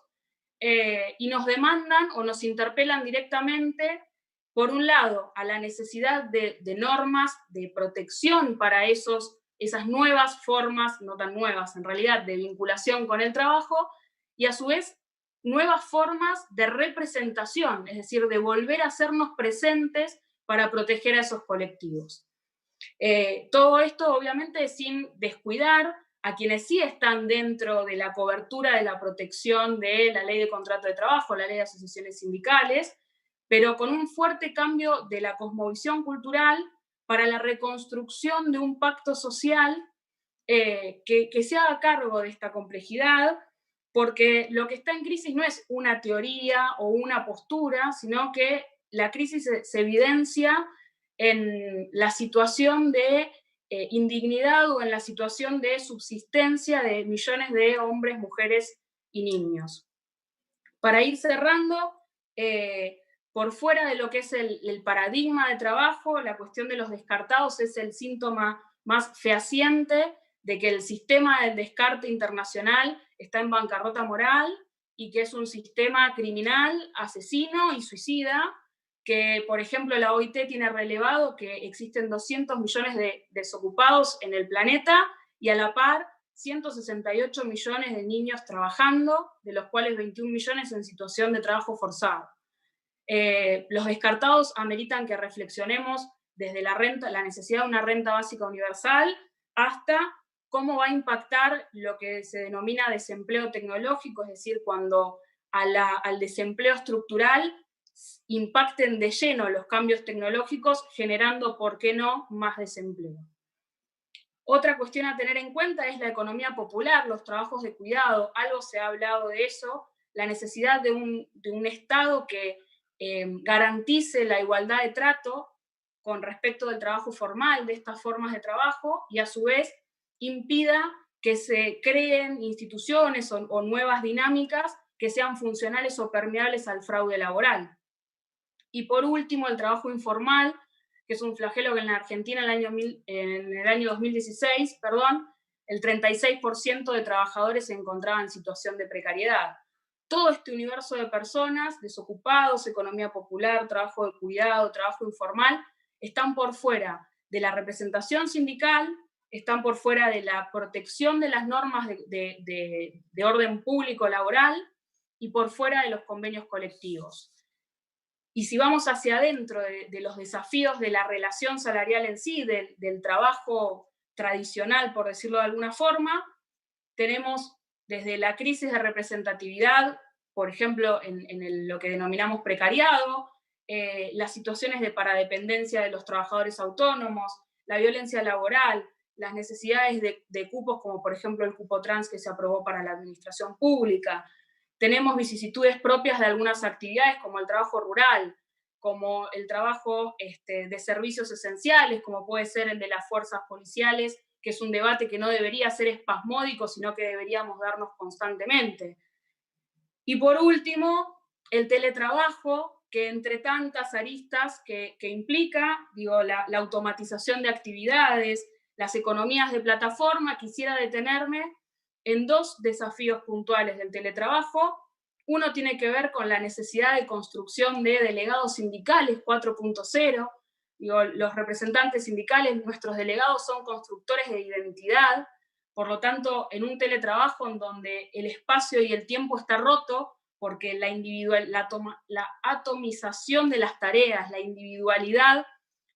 Y nos demandan o nos interpelan directamente, por un lado, a la necesidad de normas de protección para esas nuevas formas, no tan nuevas en realidad, de vinculación con el trabajo, y a su vez nuevas formas de representación, es decir, de volver a hacernos presentes para proteger a esos colectivos. Todo esto obviamente sin descuidar a quienes sí están dentro de la cobertura de la protección de la ley de contrato de trabajo, la ley de asociaciones sindicales, pero con un fuerte cambio de la cosmovisión cultural para la reconstrucción de un pacto social que se haga cargo de esta complejidad, porque lo que está en crisis no es una teoría o una postura, sino que la crisis se evidencia en la situación de indignidad o en la situación de subsistencia de millones de hombres, mujeres y niños. Para ir cerrando, por fuera de lo que es el paradigma de trabajo, la cuestión de los descartados es el síntoma más fehaciente de que el sistema del descarte internacional está en bancarrota moral y que es un sistema criminal, asesino y suicida, que, por ejemplo, la OIT tiene relevado que existen 200 millones de desocupados en el planeta y a la par 168 millones de niños trabajando, de los cuales 21 millones en situación de trabajo forzado. Los descartados ameritan que reflexionemos desde la necesidad de una renta básica universal hasta cómo va a impactar lo que se denomina desempleo tecnológico, es decir, cuando al desempleo estructural impacten de lleno los cambios tecnológicos, generando, ¿por qué no?, más desempleo. Otra cuestión a tener en cuenta es la economía popular, los trabajos de cuidado. Algo se ha hablado de eso, la necesidad de un Estado que garantice la igualdad de trato con respecto del trabajo formal, de estas formas de trabajo, y a su vez impida que se creen instituciones o nuevas dinámicas que sean funcionales o permeables al fraude laboral. Y por último, el trabajo informal, que es un flagelo que en la Argentina en el año 2016, el 36% de trabajadores se encontraban en situación de precariedad. Todo este universo de personas, desocupados, economía popular, trabajo de cuidado, trabajo informal, están por fuera de la representación sindical, están por fuera de la protección de las normas de orden público laboral, y por fuera de los convenios colectivos. Y si vamos hacia adentro de los desafíos de la relación salarial en sí, del trabajo tradicional, por decirlo de alguna forma, tenemos desde la crisis de representatividad, por ejemplo, en lo que denominamos precariado, las situaciones de paradependencia de los trabajadores autónomos, la violencia laboral, las necesidades de cupos, como por ejemplo el cupo trans que se aprobó para la administración pública. Tenemos vicisitudes propias de algunas actividades, como el trabajo rural, como el trabajo de servicios esenciales, como puede ser el de las fuerzas policiales, que es un debate que no debería ser espasmódico, sino que deberíamos darnos constantemente. Y por último, el teletrabajo, que entre tantas aristas que implica, la automatización de actividades, las economías de plataforma, quisiera detenerme en dos desafíos puntuales del teletrabajo. Uno tiene que ver con la necesidad de construcción de delegados sindicales 4.0. Los representantes sindicales, nuestros delegados, son constructores de identidad. Por lo tanto, en un teletrabajo en donde el espacio y el tiempo está roto, porque la atomización de las tareas, la individualidad,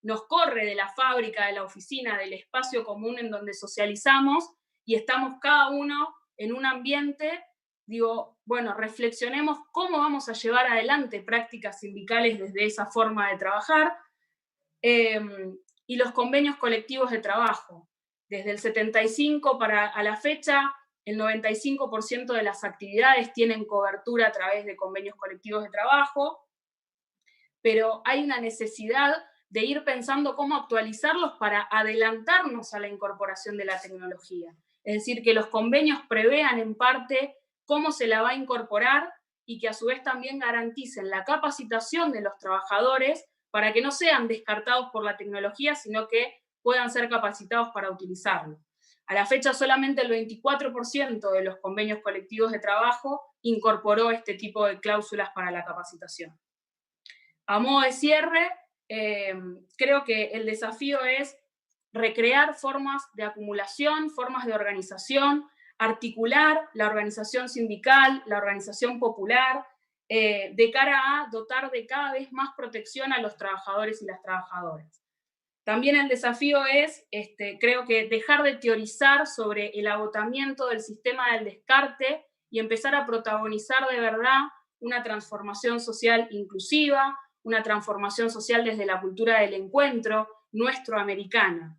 nos corre de la fábrica, de la oficina, del espacio común en donde socializamos, y estamos cada uno en un ambiente, reflexionemos cómo vamos a llevar adelante prácticas sindicales desde esa forma de trabajar, y los convenios colectivos de trabajo. Desde el 75 a la fecha, el 95% de las actividades tienen cobertura a través de convenios colectivos de trabajo, pero hay una necesidad de ir pensando cómo actualizarlos para adelantarnos a la incorporación de la tecnología. Es decir, que los convenios prevean en parte cómo se la va a incorporar y que a su vez también garanticen la capacitación de los trabajadores para que no sean descartados por la tecnología, sino que puedan ser capacitados para utilizarlo. A la fecha, solamente el 24% de los convenios colectivos de trabajo incorporó este tipo de cláusulas para la capacitación. A modo de cierre, creo que el desafío es recrear formas de acumulación, formas de organización, articular la organización sindical, la organización popular, de cara a dotar de cada vez más protección a los trabajadores y las trabajadoras. También el desafío es, creo que dejar de teorizar sobre el agotamiento del sistema del descarte y empezar a protagonizar de verdad una transformación social inclusiva, una transformación social desde la cultura del encuentro nuestroamericana.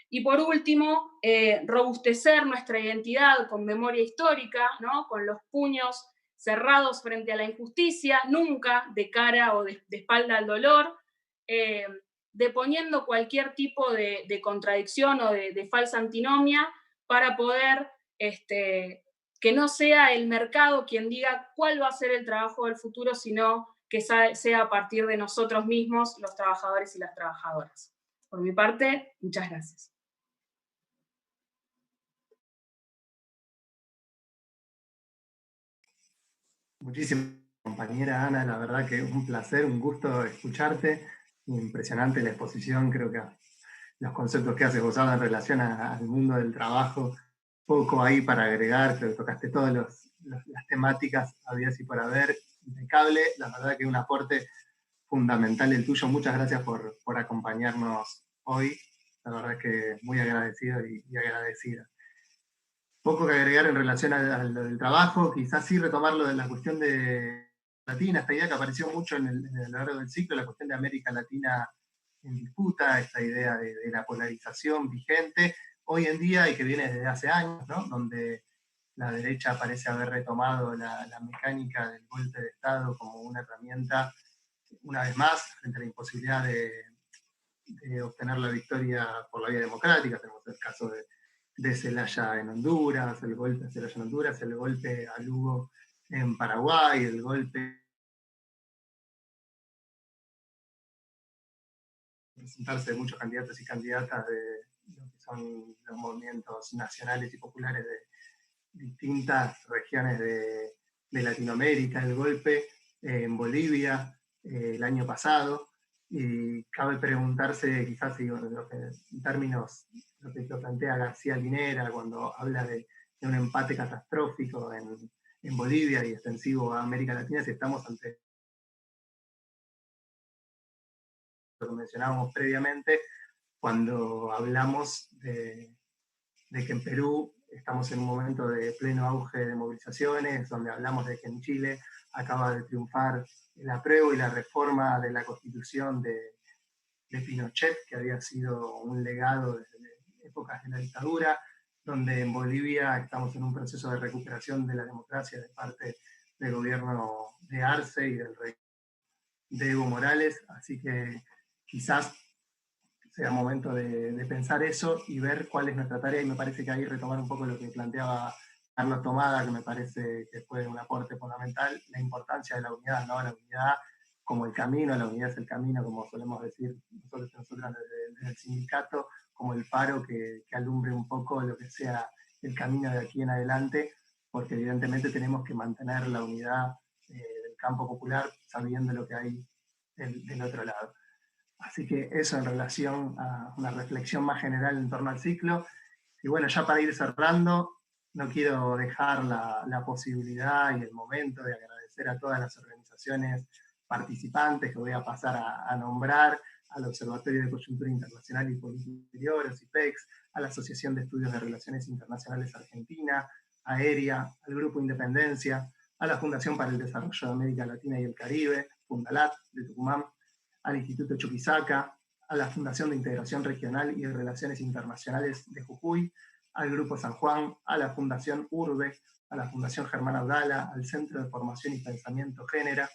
Y por último, robustecer nuestra identidad con memoria histórica, ¿no? Con los puños cerrados frente a la injusticia, nunca de cara o de espalda al dolor, deponiendo cualquier tipo de contradicción o de falsa antinomia para poder que no sea el mercado quien diga cuál va a ser el trabajo del futuro, sino que sea a partir de nosotros mismos, los trabajadores y las trabajadoras. Por mi parte, muchas gracias. Muchísimas compañera Ana, la verdad que es un placer, un gusto escucharte. Impresionante la exposición, creo que los conceptos que has esbozado en relación al mundo del trabajo, poco ahí para agregar, creo que tocaste todas las temáticas habidas y por haber, impecable, la verdad que un aporte fundamental el tuyo, muchas gracias por acompañarnos hoy, la verdad que muy agradecido y agradecida. Poco que agregar en relación a lo del trabajo, quizás sí retomar lo de la cuestión de Latina, esta idea que apareció mucho en el largo del ciclo, la cuestión de América Latina en disputa, esta idea de la polarización vigente hoy en día y que viene desde hace años, ¿no? Donde la derecha parece haber retomado la mecánica del golpe de Estado como una herramienta, una vez más, frente a la imposibilidad de obtener la victoria por la vía democrática. Tenemos el caso de Zelaya en Honduras, el golpe a Zelaya en Honduras, el golpe a Lugo en Paraguay, el golpe presentarse de muchos candidatos y candidatas de lo que son los movimientos nacionales y populares de distintas regiones de Latinoamérica, el golpe en Bolivia el año pasado, y cabe preguntarse quizás en términos lo plantea García Linera cuando habla de un empate catastrófico en en Bolivia y extensivo a América Latina, si estamos ante lo que mencionábamos previamente, cuando hablamos de que en Perú estamos en un momento de pleno auge de movilizaciones, donde hablamos de que en Chile acaba de triunfar el apruebo y la reforma de la Constitución de Pinochet, que había sido un legado desde épocas de la dictadura, donde en Bolivia estamos en un proceso de recuperación de la democracia de parte del gobierno de Arce y del rey de Evo Morales, así que quizás sea momento de pensar eso y ver cuál es nuestra tarea, y me parece que ahí retomar un poco lo que planteaba Carlos Tomada, que me parece que fue un aporte fundamental, la importancia de la unidad, ¿no? La unidad como el camino, la unidad es el camino, como solemos decir nosotros desde el sindicato, como el faro que alumbre un poco lo que sea el camino de aquí en adelante, porque evidentemente tenemos que mantener la unidad del campo popular sabiendo lo que hay del otro lado. Así que eso en relación a una reflexión más general en torno al ciclo. Y bueno, ya para ir cerrando, no quiero dejar la posibilidad y el momento de agradecer a todas las organizaciones participantes que voy a pasar a nombrar, al Observatorio de Coyuntura Internacional y Política Interior, OSIPEX, a la Asociación de Estudios de Relaciones Internacionales Argentina, Aérea, al Grupo Independencia, a la Fundación para el Desarrollo de América Latina y el Caribe, Fundalat, de Tucumán, al Instituto Chuquisaca, a la Fundación de Integración Regional y Relaciones Internacionales de Jujuy, al Grupo San Juan, a la Fundación Urbe, a la Fundación Germán Abdala, al Centro de Formación y Pensamiento Génera.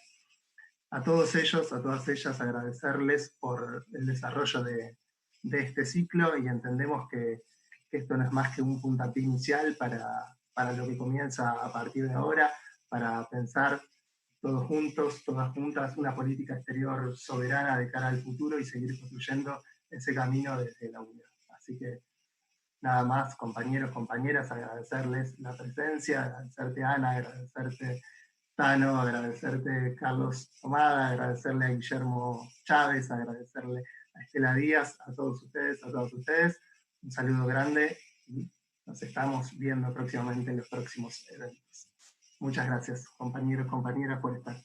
A todos ellos, a todas ellas, agradecerles por el desarrollo de este ciclo, y entendemos que esto no es más que un puntapié inicial para lo que comienza a partir de ahora, para pensar todos juntos, todas juntas, una política exterior soberana de cara al futuro y seguir construyendo ese camino desde la unidad. Así que nada más, compañeros, compañeras, agradecerles la presencia, agradecerte Ana, agradecerte Tano, agradecerte Carlos Tomada, agradecerle a Guillermo Chávez, agradecerle a Estela Díaz, a todos ustedes, a todos ustedes. Un saludo grande y nos estamos viendo próximamente en los próximos eventos. Muchas gracias, compañeros, compañeras, por estar.